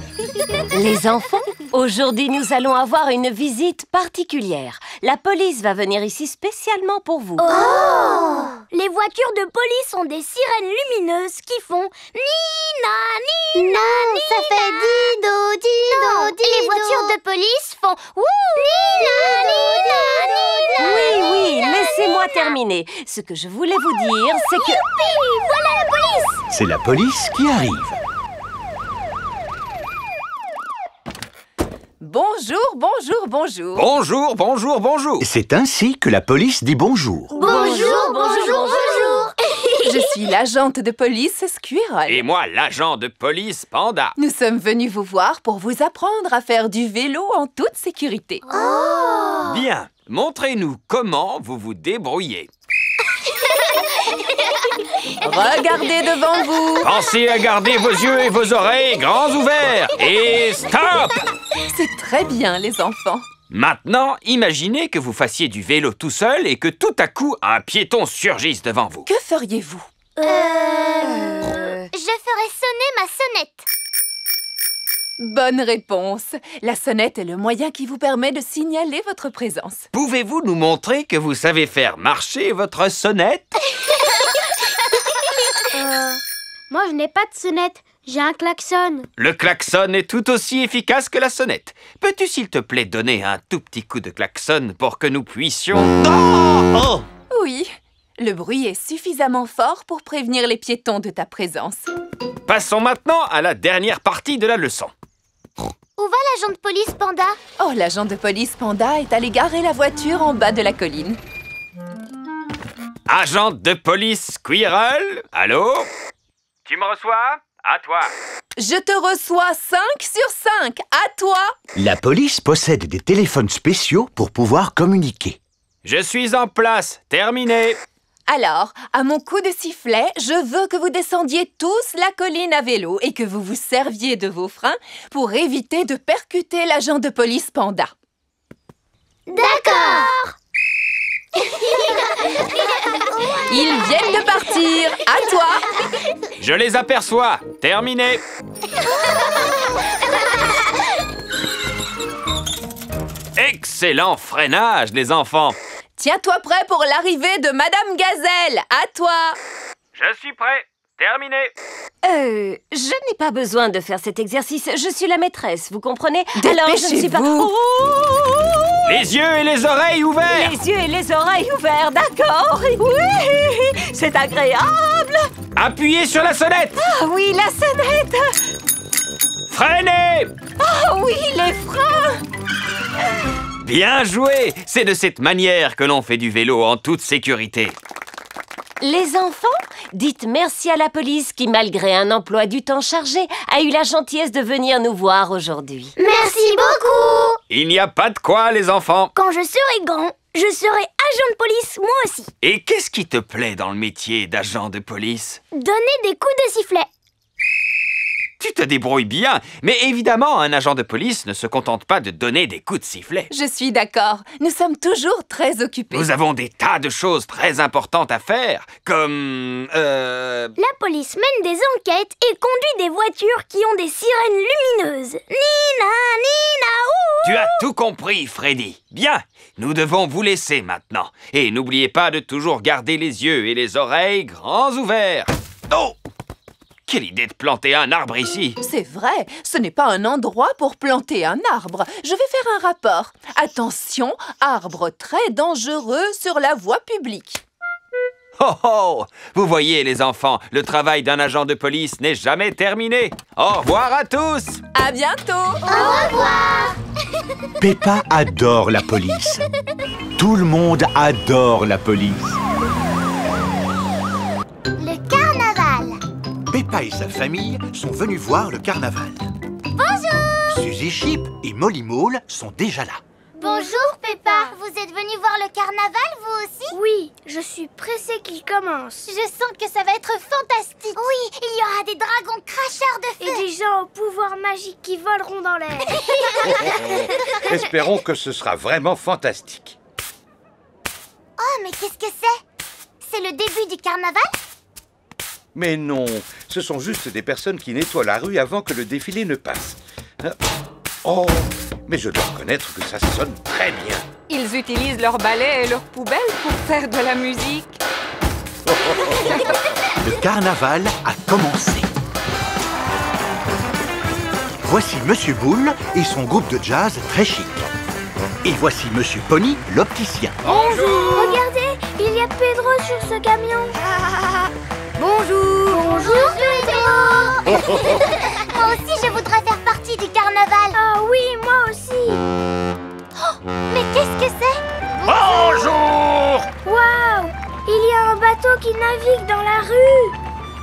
Les enfants, aujourd'hui nous allons avoir une visite particulière. La police va venir ici spécialement pour vous. Oh! Les voitures de police ont des sirènes lumineuses qui font Nina, Nina, Non, Nina. ça fait dido, dido, dido. Les voitures de police font Wouh! Nina, Nina, Nina. Oui, laissez-moi terminer. Ce que je voulais vous dire, c'est que... Youpi! Voilà la police! C'est la police qui arrive. Bonjour, bonjour, bonjour. Bonjour, bonjour, bonjour. C'est ainsi que la police dit bonjour. Bonjour, bonjour, bonjour. Je suis l'agente de police Squirrel. Et moi, l'agent de police Panda. Nous sommes venus vous voir pour vous apprendre à faire du vélo en toute sécurité. Oh! Bien, montrez-nous comment vous vous débrouillez. Regardez devant vous. Pensez à garder vos yeux et vos oreilles grands ouverts. Et stop! C'est très bien, les enfants. Maintenant, imaginez que vous fassiez du vélo tout seul et que tout à coup, un piéton surgisse devant vous. Que feriez-vous? Je ferai sonner ma sonnette. Bonne réponse. La sonnette est le moyen qui vous permet de signaler votre présence. Pouvez-vous nous montrer que vous savez faire marcher votre sonnette? Moi, je n'ai pas de sonnette. J'ai un klaxon. Le klaxon est tout aussi efficace que la sonnette. Peux-tu, s'il te plaît, donner un tout petit coup de klaxon pour que nous puissions... Oh! Oui, le bruit est suffisamment fort pour prévenir les piétons de ta présence. Passons maintenant à la dernière partie de la leçon. Où va l'agent de police Panda? Oh, l'agent de police Panda est allé garer la voiture en bas de la colline. Agent de police Squirrel, allô? Tu me reçois? À toi. Je te reçois 5 sur 5. À toi. La police possède des téléphones spéciaux pour pouvoir communiquer. Je suis en place. Terminé. Alors, à mon coup de sifflet, je veux que vous descendiez tous la colline à vélo et que vous vous serviez de vos freins pour éviter de percuter l'agent de police Panda. D'accord. Ils viennent de partir. À toi. Je les aperçois. Terminé. Excellent freinage, les enfants. Tiens-toi prêt pour l'arrivée de Madame Gazelle. À toi. Je suis prêt. Terminé. Je n'ai pas besoin de faire cet exercice. Je suis la maîtresse, vous comprenez? Alors je ne suis pas... Dépêchez-vous. Les yeux et les oreilles ouverts. Les yeux et les oreilles ouverts, d'accord? Oui, c'est agréable. Appuyez sur la sonnette. Ah oui, la sonnette. Freinez. Ah oui, les freins. Bien joué. C'est de cette manière que l'on fait du vélo en toute sécurité. Les enfants, dites merci à la police qui, malgré un emploi du temps chargé, a eu la gentillesse de venir nous voir aujourd'hui. Merci beaucoup. Il n'y a pas de quoi, les enfants. Quand je serai grand, je serai agent de police, moi aussi. Et qu'est-ce qui te plaît dans le métier d'agent de police? Donner des coups de sifflet. Tu te débrouilles bien, mais évidemment, un agent de police ne se contente pas de donner des coups de sifflet. Je suis d'accord. Nous sommes toujours très occupés. Nous avons des tas de choses très importantes à faire, comme... La police mène des enquêtes et conduit des voitures qui ont des sirènes lumineuses. Nina, Nina, ouh! Tu as tout compris, Freddy. Bien, nous devons vous laisser maintenant. Et n'oubliez pas de toujours garder les yeux et les oreilles grands ouverts. Oh! Quelle idée de planter un arbre ici! C'est vrai, ce n'est pas un endroit pour planter un arbre. Je vais faire un rapport. Attention, arbre très dangereux sur la voie publique. Oh oh! Vous voyez les enfants, le travail d'un agent de police n'est jamais terminé. Au revoir à tous! À bientôt! Au revoir! Peppa adore la police. Tout le monde adore la police. Le carnaval. Peppa et sa famille sont venus voir le carnaval. Bonjour! Suzy Chip et Molly Mole sont déjà là. Bonjour Peppa. Vous êtes venue voir le carnaval, vous aussi? Oui, je suis pressée qu'il commence. Je sens que ça va être fantastique. Oui, il y aura des dragons cracheurs de feu. Et des gens au pouvoir magique qui voleront dans l'air. Espérons que ce sera vraiment fantastique. Oh, mais qu'est-ce que c'est? C'est le début du carnaval? Mais non, ce sont juste des personnes qui nettoient la rue avant que le défilé ne passe. Oh, mais je dois reconnaître que ça sonne très bien. Ils utilisent leurs balais et leurs poubelles pour faire de la musique. Le carnaval a commencé. Voici Monsieur Boule et son groupe de jazz très chic. Et voici Monsieur Pony, l'opticien. Bonjour! Regardez, il y a Pedro sur ce camion. Bonjour! Bonjour Pedro! Moi aussi je voudrais faire partie du carnaval. Ah oui, moi aussi. Oh, mais qu'est-ce que c'est? Bonjour! Waouh! Il y a un bateau qui navigue dans la rue.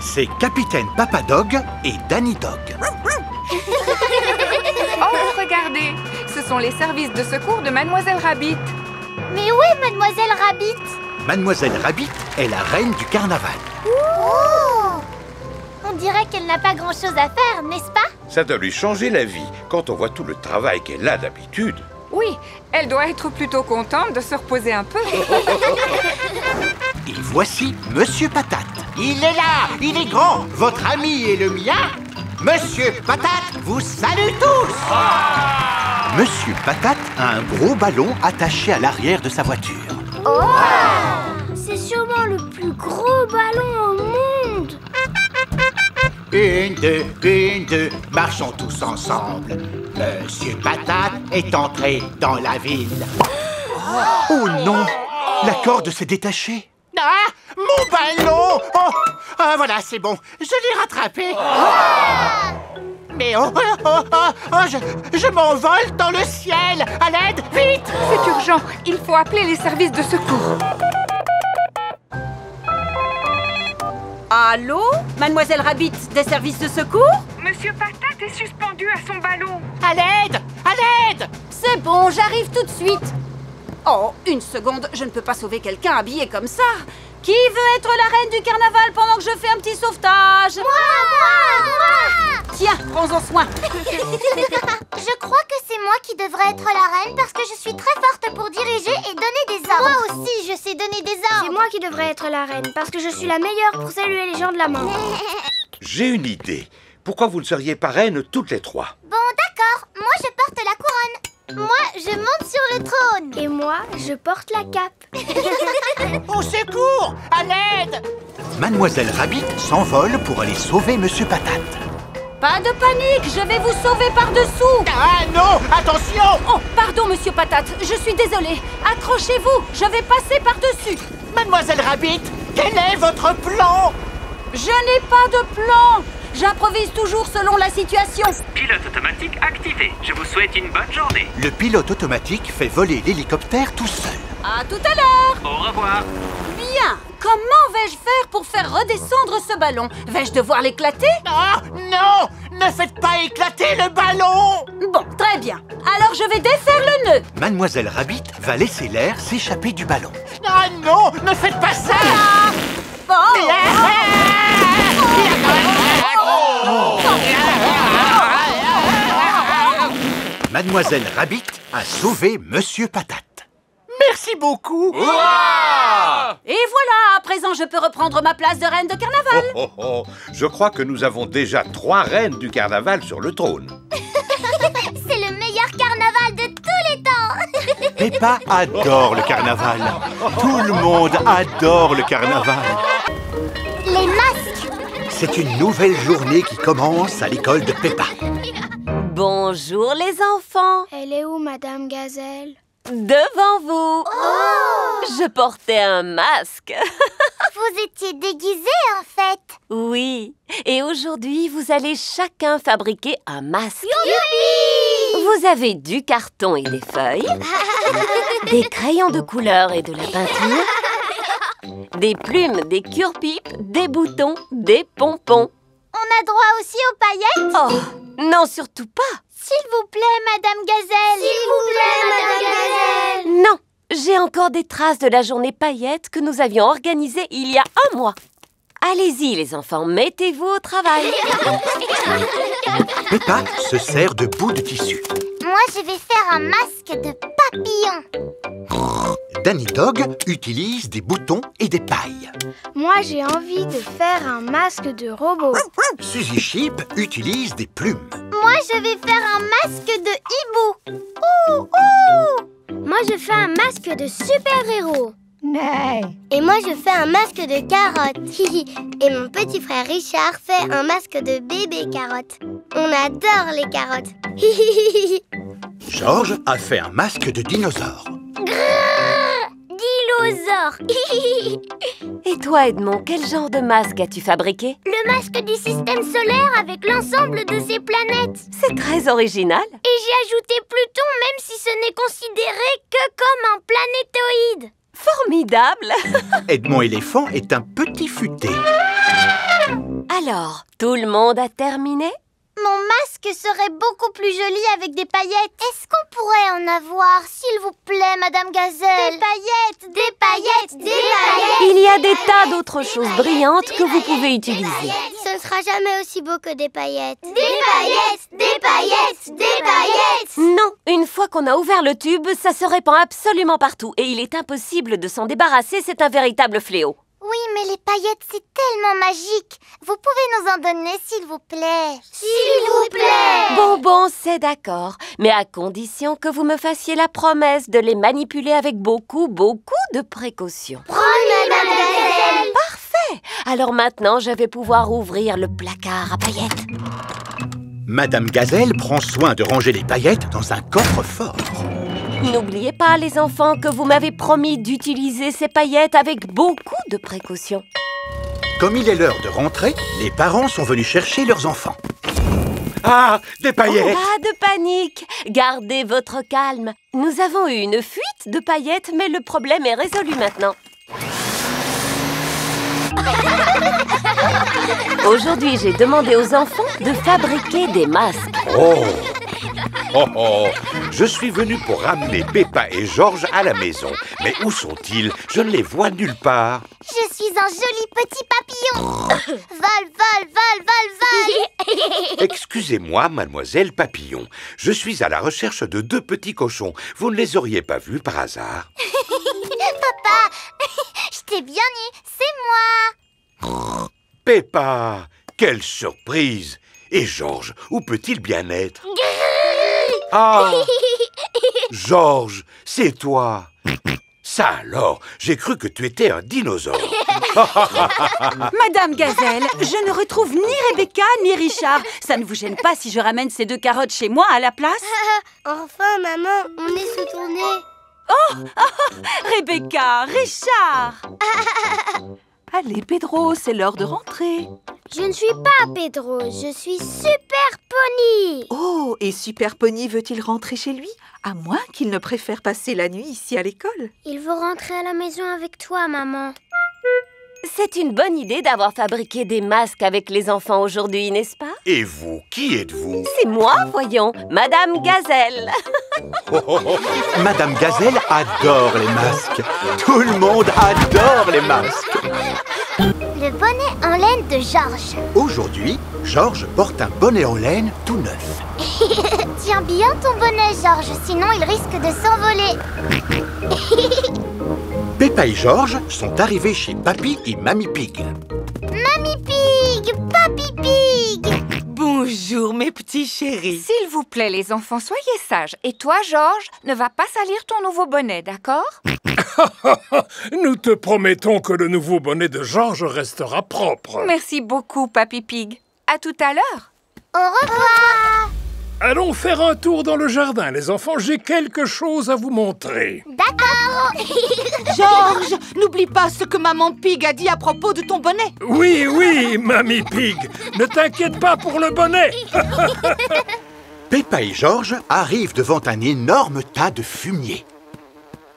C'est Capitaine Papa Dog et Danny Dog. Oh, regardez! Ce sont les services de secours de Mademoiselle Rabbit. Mais où est Mademoiselle Rabbit? Mademoiselle Rabbit est la reine du carnaval. Oh! On dirait qu'elle n'a pas grand-chose à faire, n'est-ce pas? Ça doit lui changer la vie quand on voit tout le travail qu'elle a d'habitude. Oui, elle doit être plutôt contente de se reposer un peu. Et voici Monsieur Patate. Il est là, il est grand, votre ami et le mien. Monsieur Patate vous salue tous. Monsieur Patate a un gros ballon attaché à l'arrière de sa voiture. Oh! C'est sûrement le plus gros ballon au monde. Une, deux, marchons tous ensemble. Monsieur Patate est entré dans la ville. Oh non, la corde s'est détachée. Ah, mon ballon! Oh, ah, voilà, c'est bon, je l'ai rattrapé. Mais je m'envole dans le ciel. À l'aide, vite! C'est urgent, il faut appeler les services de secours. Allô? Mademoiselle Rabbit, des services de secours? Monsieur Patate est suspendu à son ballon. À l'aide! À l'aide! C'est bon, j'arrive tout de suite. Oh, une seconde, je ne peux pas sauver quelqu'un habillé comme ça. Qui veut être la reine du carnaval pendant que je fais un petit sauvetage? Moi! Tiens, prends-en soin. Je crois que c'est moi qui devrais être la reine parce que je suis très forte pour diriger et donner des ordres. Moi aussi, je sais donner des ordres. C'est moi qui devrais être la reine parce que je suis la meilleure pour saluer les gens de la main. J'ai une idée. Pourquoi vous ne seriez pas reines toutes les trois? Bon, d'accord. Moi, je porte la couronne. Moi, je monte sur le trône. Et moi, je porte la cape. Au secours! À l'aide! Mademoiselle Rabbit s'envole pour aller sauver Monsieur Patate. Pas de panique, je vais vous sauver par-dessous. Ah non! Attention! Oh, pardon, Monsieur Patate, je suis désolée. Accrochez-vous, je vais passer par-dessus. Mademoiselle Rabbit, quel est votre plan? Je n'ai pas de plan. J'improvise toujours selon la situation. Pilote automatique activé. Je vous souhaite une bonne journée. Le pilote automatique fait voler l'hélicoptère tout seul. À tout à l'heure. Au revoir. Bien. Comment vais-je faire pour faire redescendre ce ballon? Vais-je devoir l'éclater? Ah non! Ne faites pas éclater le ballon! Bon, très bien. Alors je vais défaire le nœud. Mademoiselle Rabbit va laisser l'air s'échapper du ballon. Ah non! Ne faites pas ça! Mademoiselle Rabbit a sauvé Monsieur Patate. Merci beaucoup! Et voilà, à présent je peux reprendre ma place de reine de carnaval. Oh, oh, oh. Je crois que nous avons déjà 3 reines du carnaval sur le trône. C'est le meilleur carnaval de tous les temps. Peppa adore le carnaval. Tout le monde adore le carnaval. Les masques. c'est une nouvelle journée qui commence à l'école de Peppa. Bonjour les enfants. Elle est où, Madame Gazelle? Devant vous. Je portais un masque. Vous étiez déguisés, en fait. Oui, et aujourd'hui, vous allez chacun fabriquer un masque. Youpi! Vous avez du carton et des feuilles, des crayons de couleur et de la peinture, des plumes, des cure-pipes, des boutons, des pompons. On a droit aussi aux paillettes? Oh, non, surtout pas. S'il vous plaît, Madame Gazelle. S'il vous plaît, Madame Gazelle. Non, j'ai encore des traces de la journée paillettes que nous avions organisée il y a un mois. Allez-y, les enfants, mettez-vous au travail. Peppa se sert de bouts de tissu. Moi, je vais faire un masque de papillon. Danny Dog utilise des boutons et des pailles. Moi, j'ai envie de faire un masque de robot. Suzy Sheep utilise des plumes. Moi, je vais faire un masque de hibou. Ouh, ouh. Moi, je fais un masque de super-héros. Et moi, je fais un masque de carotte. Et mon petit frère Richard fait un masque de bébé carotte. On adore les carottes. George a fait un masque de dinosaure. Dinosaure. Et toi, Edmond, quel genre de masque as-tu fabriqué? Le masque du système solaire avec l'ensemble de ses planètes. C'est très original. Et j'ai ajouté Pluton, même si ce n'est considéré que comme un planétoïde. Formidable. Edmond éléphant est un petit futé. Alors, tout le monde a terminé? Mon masque serait beaucoup plus joli avec des paillettes. Est-ce qu'on pourrait en avoir, s'il vous plaît, Madame Gazelle? Des paillettes, des paillettes, des paillettes. Il y a des tas d'autres choses brillantes que vous pouvez utiliser. Ce ne sera jamais aussi beau que des paillettes. Des paillettes, des paillettes, des paillettes. Non, une fois qu'on a ouvert le tube, ça se répand absolument partout. Et il est impossible de s'en débarrasser, c'est un véritable fléau. Oui, mais les paillettes, c'est tellement magique. Vous pouvez nous en donner, s'il vous plaît. S'il vous plaît. Bon, c'est d'accord. Mais à condition que vous me fassiez la promesse de les manipuler avec beaucoup de précautions. Promis, Madame Gazelle. Parfait. Alors maintenant, je vais pouvoir ouvrir le placard à paillettes. Madame Gazelle prend soin de ranger les paillettes dans un coffre-fort. N'oubliez pas, les enfants, que vous m'avez promis d'utiliser ces paillettes avec beaucoup de précautions. Comme il est l'heure de rentrer, les parents sont venus chercher leurs enfants. Ah, des paillettes! Pas de panique! Gardez votre calme. Nous avons eu une fuite de paillettes, mais le problème est résolu maintenant. Aujourd'hui, j'ai demandé aux enfants de fabriquer des masques. Oh, je suis venu pour ramener Peppa et George à la maison. Mais où sont-ils? Je ne les vois nulle part. Je suis un joli petit papillon. Vol, vol, vol, vol, vol. Excusez-moi, mademoiselle Papillon. Je suis à la recherche de 2 petits cochons. Vous ne les auriez pas vus par hasard? Papa, je t'ai bien eu, c'est moi. Peppa, quelle surprise! Et George, où peut-il bien être? Ah! George, c'est toi! Ça alors, j'ai cru que tu étais un dinosaure. Madame Gazelle, je ne retrouve ni Rebecca ni Richard. Ça ne vous gêne pas si je ramène ces 2 carottes chez moi à la place? Enfin, maman, on est sous ton nez. Oh, Rebecca, Richard. Allez, Pedro, c'est l'heure de rentrer. Je ne suis pas Pedro, je suis Super Pony. Oh, et Super Pony veut-il rentrer chez lui? À moins qu'il ne préfère passer la nuit ici à l'école. Il veut rentrer à la maison avec toi, maman. C'est une bonne idée d'avoir fabriqué des masques avec les enfants aujourd'hui, n'est-ce pas? Et vous, qui êtes-vous? C'est moi, voyons, Madame Gazelle. Madame Gazelle adore les masques. Tout le monde adore les masques. Le bonnet en laine de George. Aujourd'hui, George porte un bonnet en laine tout neuf. Tiens bien ton bonnet, George, sinon il risque de s'envoler. Peppa et George sont arrivés chez Papy et Mamie Pig. Mamie Pig, Papy Pig. Bonjour, mes petits chéris. S'il vous plaît, les enfants, soyez sages. Et toi, Georges, ne va pas salir ton nouveau bonnet, d'accord? Nous te promettons que le nouveau bonnet de Georges restera propre. Merci beaucoup, Papy Pig. À tout à l'heure. Au revoir. Allons faire un tour dans le jardin, les enfants. J'ai quelque chose à vous montrer. D'accord. Georges, n'oublie pas ce que Maman Pig a dit à propos de ton bonnet. Oui, oui, Mamie Pig. Ne t'inquiète pas pour le bonnet. Peppa et Georges arrivent devant un énorme tas de fumier.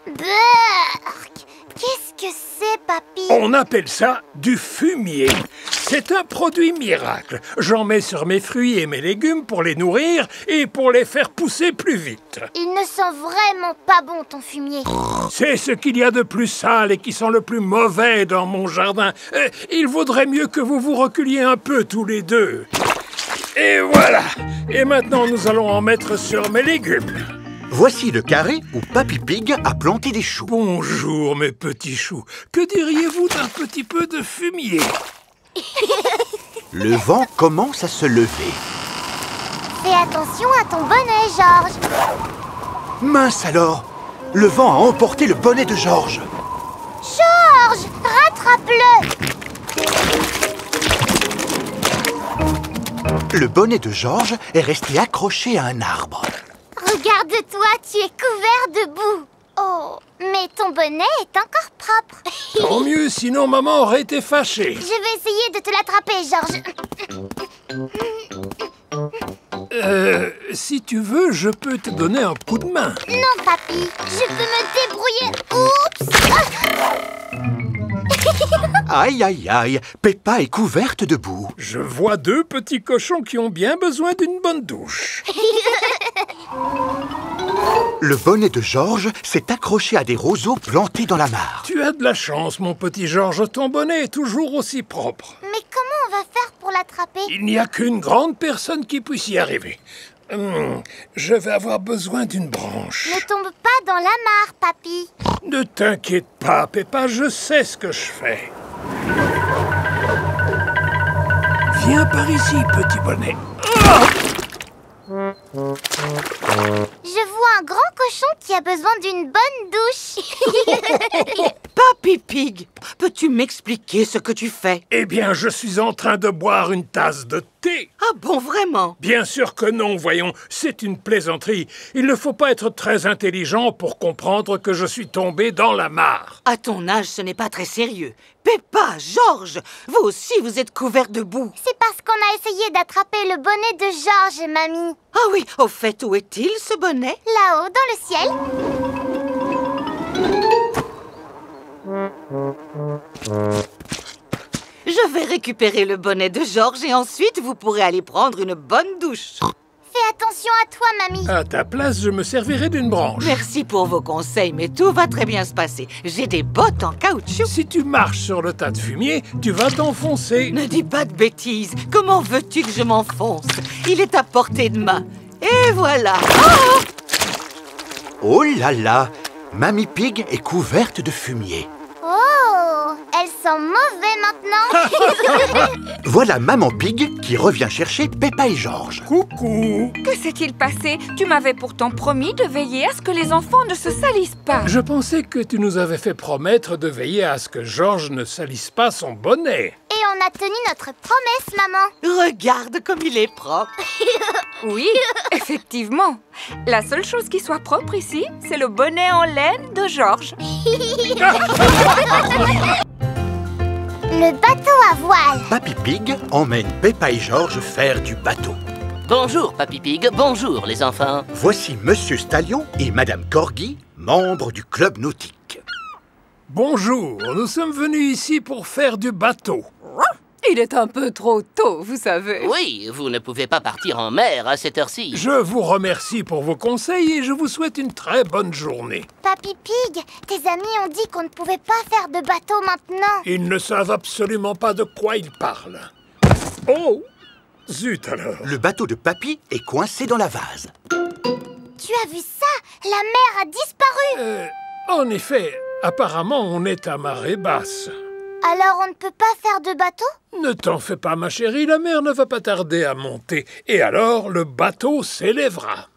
Burk. Qu'est-ce que c'est, papy? On appelle ça du fumier. C'est un produit miracle. J'en mets sur mes fruits et mes légumes pour les nourrir et pour les faire pousser plus vite. Il ne sent vraiment pas bon, ton fumier. C'est ce qu'il y a de plus sale et qui sent le plus mauvais dans mon jardin. Il vaudrait mieux que vous vous reculiez un peu tous les deux. Et voilà. Et maintenant, nous allons en mettre sur mes légumes. Voici le carré où Papy Pig a planté des choux. Bonjour, mes petits choux. Que diriez-vous d'un petit peu de fumier? Le vent commence à se lever. Fais attention à ton bonnet, Georges. Mince alors! Le vent a emporté le bonnet de Georges. Georges, rattrape-le! Le bonnet de Georges est resté accroché à un arbre. Regarde-toi, tu es couvert de boue. Oh, mais ton bonnet est encore propre. Tant mieux, sinon maman aurait été fâchée. Je vais essayer de te l'attraper, Georges. Si tu veux, je peux te donner un coup de main. Non, papy, je peux me débrouiller. Oups! Aïe, aïe, aïe, Peppa est couverte de boue. Je vois deux petits cochons qui ont bien besoin d'une bonne douche. Le bonnet de Georges s'est accroché à des roseaux plantés dans la mare. Tu as de la chance, mon petit Georges. Ton bonnet est toujours aussi propre. Mais comment on va faire pour l'attraper? Il n'y a qu'une grande personne qui puisse y arriver. Je vais avoir besoin d'une branche. Ne tombe pas dans la mare, papy. Ne t'inquiète pas, Peppa, je sais ce que je fais. Viens par ici, petit bonnet. Je vois un grand cochon qui a besoin d'une bonne douche. Papy Pig, peux-tu m'expliquer ce que tu fais? Eh bien, je suis en train de boire une tasse de thé. Ah bon, vraiment? Bien sûr que non, voyons, c'est une plaisanterie. Il ne faut pas être très intelligent pour comprendre que je suis tombé dans la mare. À ton âge, ce n'est pas très sérieux. Peppa, Georges, vous aussi vous êtes couverts de boue. C'est parce qu'on a essayé d'attraper le bonnet de Georges, mamie. Ah oui, au fait, où est-il, ce bonnet? Là-haut, dans le ciel. Je vais récupérer le bonnet de Georges et ensuite vous pourrez aller prendre une bonne douche. Fais attention à toi, mamie. À ta place, je me servirai d'une branche. Merci pour vos conseils, mais tout va très bien se passer. J'ai des bottes en caoutchouc. Si tu marches sur le tas de fumier, tu vas t'enfoncer. Ne dis pas de bêtises. Comment veux-tu que je m'enfonce? Il est à portée de main. Et voilà. Oh là là! Mamie Pig est couverte de fumier. Oh, elle sent mauvais maintenant. Voilà Maman Pig qui revient chercher Peppa et Georges. Coucou! Que s'est-il passé? Tu m'avais pourtant promis de veiller à ce que les enfants ne se salissent pas. Je pensais que tu nous avais fait promettre de veiller à ce que Georges ne salisse pas son bonnet. Et on a tenu notre promesse, maman. Regarde comme il est propre. Oui, effectivement. La seule chose qui soit propre ici, c'est le bonnet en laine de Georges. Le bateau à voile. Papy Pig emmène Peppa et Georges faire du bateau. Bonjour, Papy Pig. Bonjour, les enfants. Voici Monsieur Stallion et Madame Corgi, membres du club nautique. Bonjour, nous sommes venus ici pour faire du bateau. Il est un peu trop tôt, vous savez. Oui, vous ne pouvez pas partir en mer à cette heure-ci. Je vous remercie pour vos conseils et je vous souhaite une très bonne journée. Papy Pig, tes amis ont dit qu'on ne pouvait pas faire de bateau maintenant. Ils ne savent absolument pas de quoi ils parlent. Oh! Zut alors! Le bateau de Papy est coincé dans la vase. Tu as vu ça? La mer a disparu. En effet, apparemment on est à marée basse. Alors on ne peut pas faire de bateau? Ne t'en fais pas, ma chérie, la mer ne va pas tarder à monter. Et alors, le bateau s'élèvera.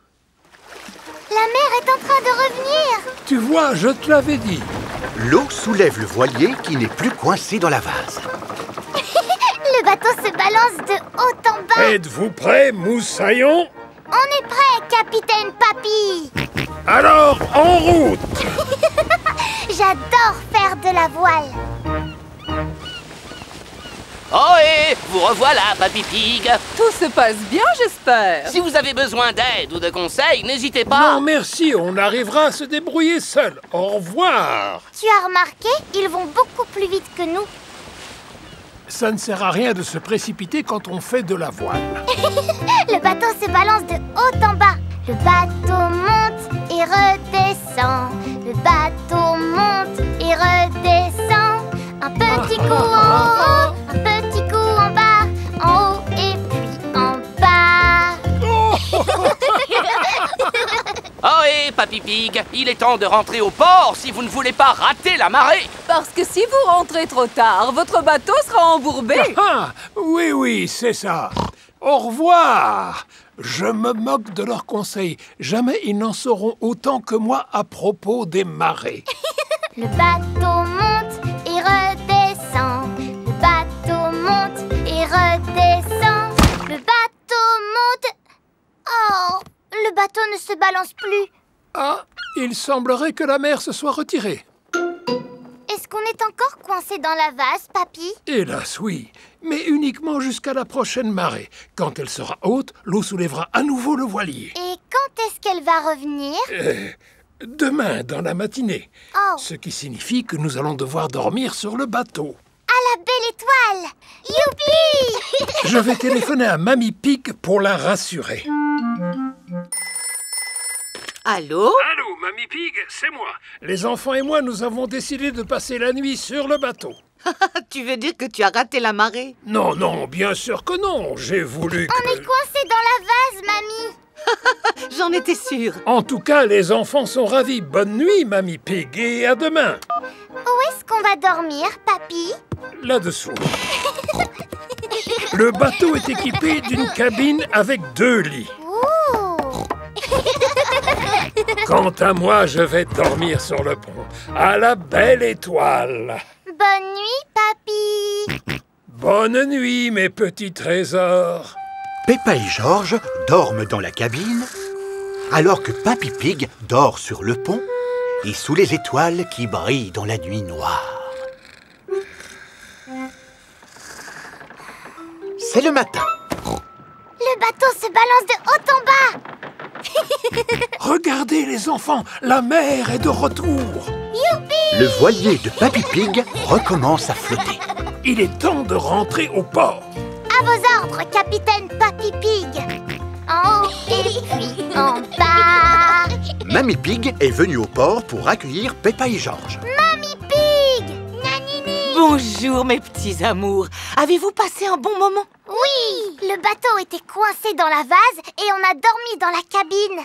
La mer est en train de revenir. Tu vois, je te l'avais dit. L'eau soulève le voilier qui n'est plus coincé dans la vase. Le bateau se balance de haut en bas. Êtes-vous prêts, moussaillons? On est prêt, capitaine Papy. Alors, en route! J'adore faire de la voile. Ohé, vous revoilà, Papy Pig. Tout se passe bien, j'espère. Si vous avez besoin d'aide ou de conseils, n'hésitez pas. Non, merci, on arrivera à se débrouiller seul. Au revoir. Tu as remarqué, ils vont beaucoup plus vite que nous. Ça ne sert à rien de se précipiter quand on fait de la voile. Le bateau se balance de haut en bas. Le bateau monte et redescend. Le bateau monte et redescend. Un petit coup en haut, un petit coup en bas, en haut et puis en bas. Ohé, Papy Pig, il est temps de rentrer au port si vous ne voulez pas rater la marée. Parce que si vous rentrez trop tard, votre bateau sera embourbé. Ah, oui, c'est ça. Au revoir. Je me moque de leurs conseils. Jamais ils n'en sauront autant que moi à propos des marées. Le bateau monte et redescend. Le bateau monte et redescend. Le bateau monte... Oh, le bateau ne se balance plus. Ah, il semblerait que la mer se soit retirée. Est-ce qu'on est encore coincé dans la vase, Papy? Hélas, oui, mais uniquement jusqu'à la prochaine marée. Quand elle sera haute, l'eau soulèvera à nouveau le voilier. Et quand est-ce qu'elle va revenir? Demain, dans la matinée. Oh. Ce qui signifie que nous allons devoir dormir sur le bateau. À la belle étoile! Youpi! Je vais téléphoner à Mamie Pig pour la rassurer. Allô? Allô, Mamie Pig, c'est moi. Les enfants et moi, nous avons décidé de passer la nuit sur le bateau. Tu veux dire que tu as raté la marée? Non, non, bien sûr que non. J'ai voulu que... On est coincé dans la vase, Mamie. J'en étais sûre. En tout cas, les enfants sont ravis. Bonne nuit, Mamie Pig, et à demain. Où est-ce qu'on va dormir, Papy? Là-dessous. Le bateau est équipé d'une cabine avec 2 lits. Quant à moi, je vais dormir sur le pont, à la belle étoile. Bonne nuit, Papy. Bonne nuit, mes petits trésors. Peppa et George dorment dans la cabine, alors que Papy Pig dort sur le pont et sous les étoiles qui brillent dans la nuit noire. C'est le matin. Le bateau se balance de haut en bas. Regardez les enfants, la mer est de retour. Youpi! Le voilier de Papy Pig recommence à flotter. Il est temps de rentrer au port. À vos ordres, capitaine Papy Pig. En haut et puis en bas. Mamie Pig est venue au port pour accueillir Peppa et George. Mamie Pig! Nanini! Bonjour, mes petits amours. Avez-vous passé un bon moment? Oui! Le bateau était coincé dans la vase et on a dormi dans la cabine.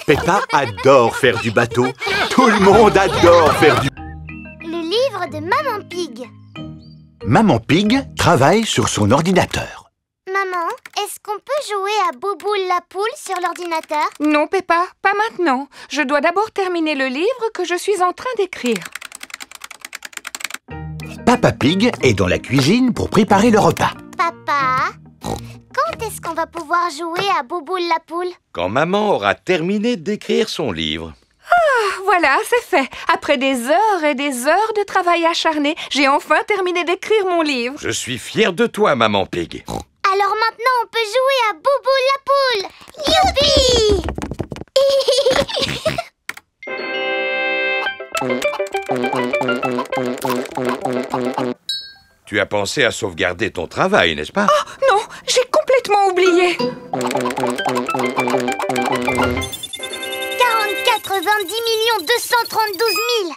Peppa adore faire du bateau. Tout le monde adore faire du... Le livre de Maman Pig. Maman Pig travaille sur son ordinateur. Maman, est-ce qu'on peut jouer à Bouboule la poule sur l'ordinateur? Non, Peppa, pas maintenant. Je dois d'abord terminer le livre que je suis en train d'écrire. Papa Pig est dans la cuisine pour préparer le repas. Papa, quand est-ce qu'on va pouvoir jouer à Bouboule la poule? Quand maman aura terminé d'écrire son livre. Ah, voilà, c'est fait. Après des heures et des heures de travail acharné, j'ai enfin terminé d'écrire mon livre. Je suis fier de toi, maman Pig. Alors maintenant, on peut jouer à Bouboule la poule. Youpi! Tu as pensé à sauvegarder ton travail, n'est-ce pas? Oh, non, j'ai complètement oublié. 90 232 000.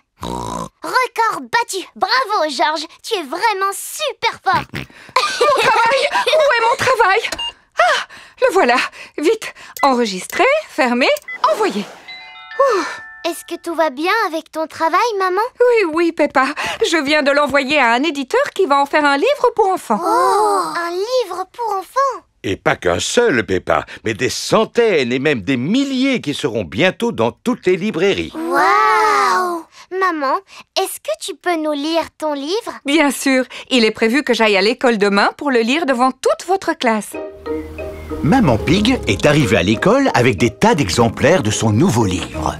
Record battu. Bravo, George. Tu es vraiment super fort. Mon travail! Où est mon travail? Ah, le voilà. Vite, enregistrer, fermer, envoyer. Est-ce que tout va bien avec ton travail, maman? Oui, Peppa. Je viens de l'envoyer à un éditeur qui va en faire un livre pour enfants. Oh, un livre pour enfants? Et pas qu'un seul, Peppa, mais des centaines et même des milliers qui seront bientôt dans toutes les librairies. Waouh! Maman, est-ce que tu peux nous lire ton livre? Bien sûr. Il est prévu que j'aille à l'école demain pour le lire devant toute votre classe. Maman Pig est arrivée à l'école avec des tas d'exemplaires de son nouveau livre.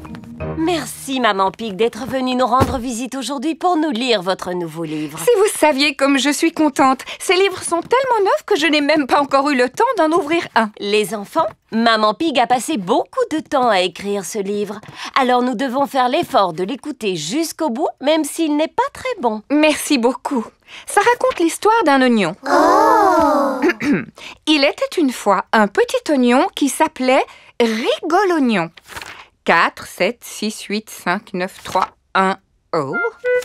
Merci, Maman Pig, d'être venue nous rendre visite aujourd'hui pour nous lire votre nouveau livre. Si vous saviez comme je suis contente. Ces livres sont tellement neufs que je n'ai même pas encore eu le temps d'en ouvrir un. Les enfants, Maman Pig a passé beaucoup de temps à écrire ce livre. Alors nous devons faire l'effort de l'écouter jusqu'au bout, même s'il n'est pas très bon. Merci beaucoup. Ça raconte l'histoire d'un oignon. Oh! Il était une fois un petit oignon qui s'appelait Rigolognon. 4, 7, 6, 8, 5, 9, 3, 1, oh.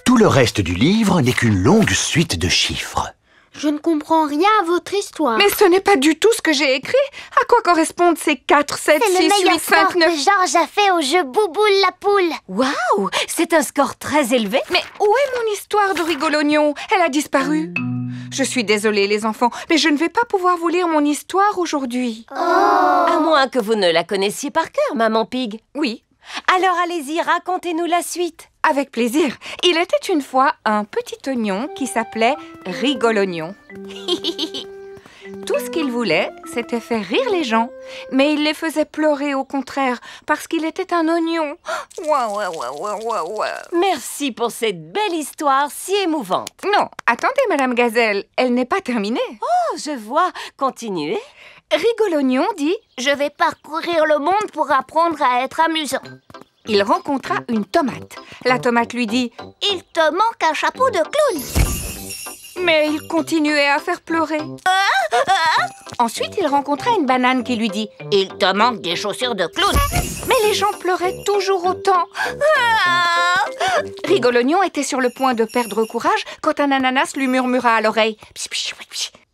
Tout le reste du livre n'est qu'une longue suite de chiffres. Je ne comprends rien à votre histoire. Mais ce n'est pas du tout ce que j'ai écrit. À quoi correspondent ces 4, 7, 6, 8, 5, 9... C'est le meilleur score que Georges a fait au jeu Bouboule la poule. Waouh, c'est un score très élevé. Mais où est mon histoire de Rigolognon? Elle a disparu. Je suis désolée, les enfants, mais je ne vais pas pouvoir vous lire mon histoire aujourd'hui. Oh. À moins que vous ne la connaissiez par cœur, Maman Pig. Oui. Alors allez-y, racontez-nous la suite. Avec plaisir. Il était une fois un petit oignon qui s'appelait Rigolognon. Tout ce qu'il voulait, c'était faire rire les gens. Mais il les faisait pleurer au contraire, parce qu'il était un oignon. Merci pour cette belle histoire si émouvante. Non, attendez, Madame Gazelle, elle n'est pas terminée. Oh, je vois. Continuez. Rigolognon dit « Je vais parcourir le monde pour apprendre à être amusant. » Il rencontra une tomate. La tomate lui dit « Il te manque un chapeau de clown. » Mais il continuait à faire pleurer. Ensuite, il rencontra une banane qui lui dit « Il te manque des chaussures de clown. » Mais les gens pleuraient toujours autant. Rigolognon était sur le point de perdre courage quand un ananas lui murmura à l'oreille.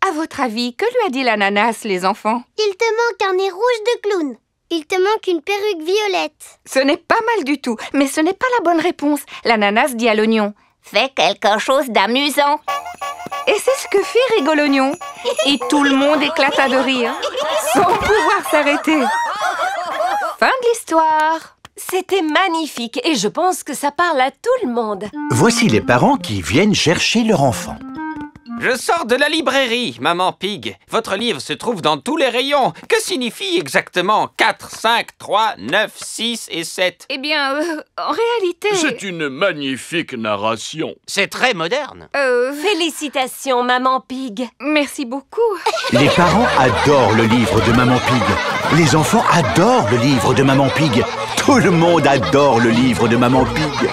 À votre avis, que lui a dit l'ananas, les enfants? Il te manque un nez rouge de clown. Il te manque une perruque violette. Ce n'est pas mal du tout, mais ce n'est pas la bonne réponse. L'ananas dit à l'oignon. Fais quelque chose d'amusant. Et c'est ce que fit Rigolognon. Et tout le monde éclata de rire, sans pouvoir s'arrêter. Fin de l'histoire. C'était magnifique et je pense que ça parle à tout le monde. Voici les parents qui viennent chercher leur enfant. Je sors de la librairie, Maman Pig. Votre livre se trouve dans tous les rayons. Que signifie exactement 4, 5, 3, 9, 6 et 7? Eh bien, en réalité... C'est une magnifique narration. C'est très moderne. Félicitations, Maman Pig. Merci beaucoup. Les parents adorent le livre de Maman Pig. Les enfants adorent le livre de Maman Pig. Tout le monde adore le livre de Maman Pig.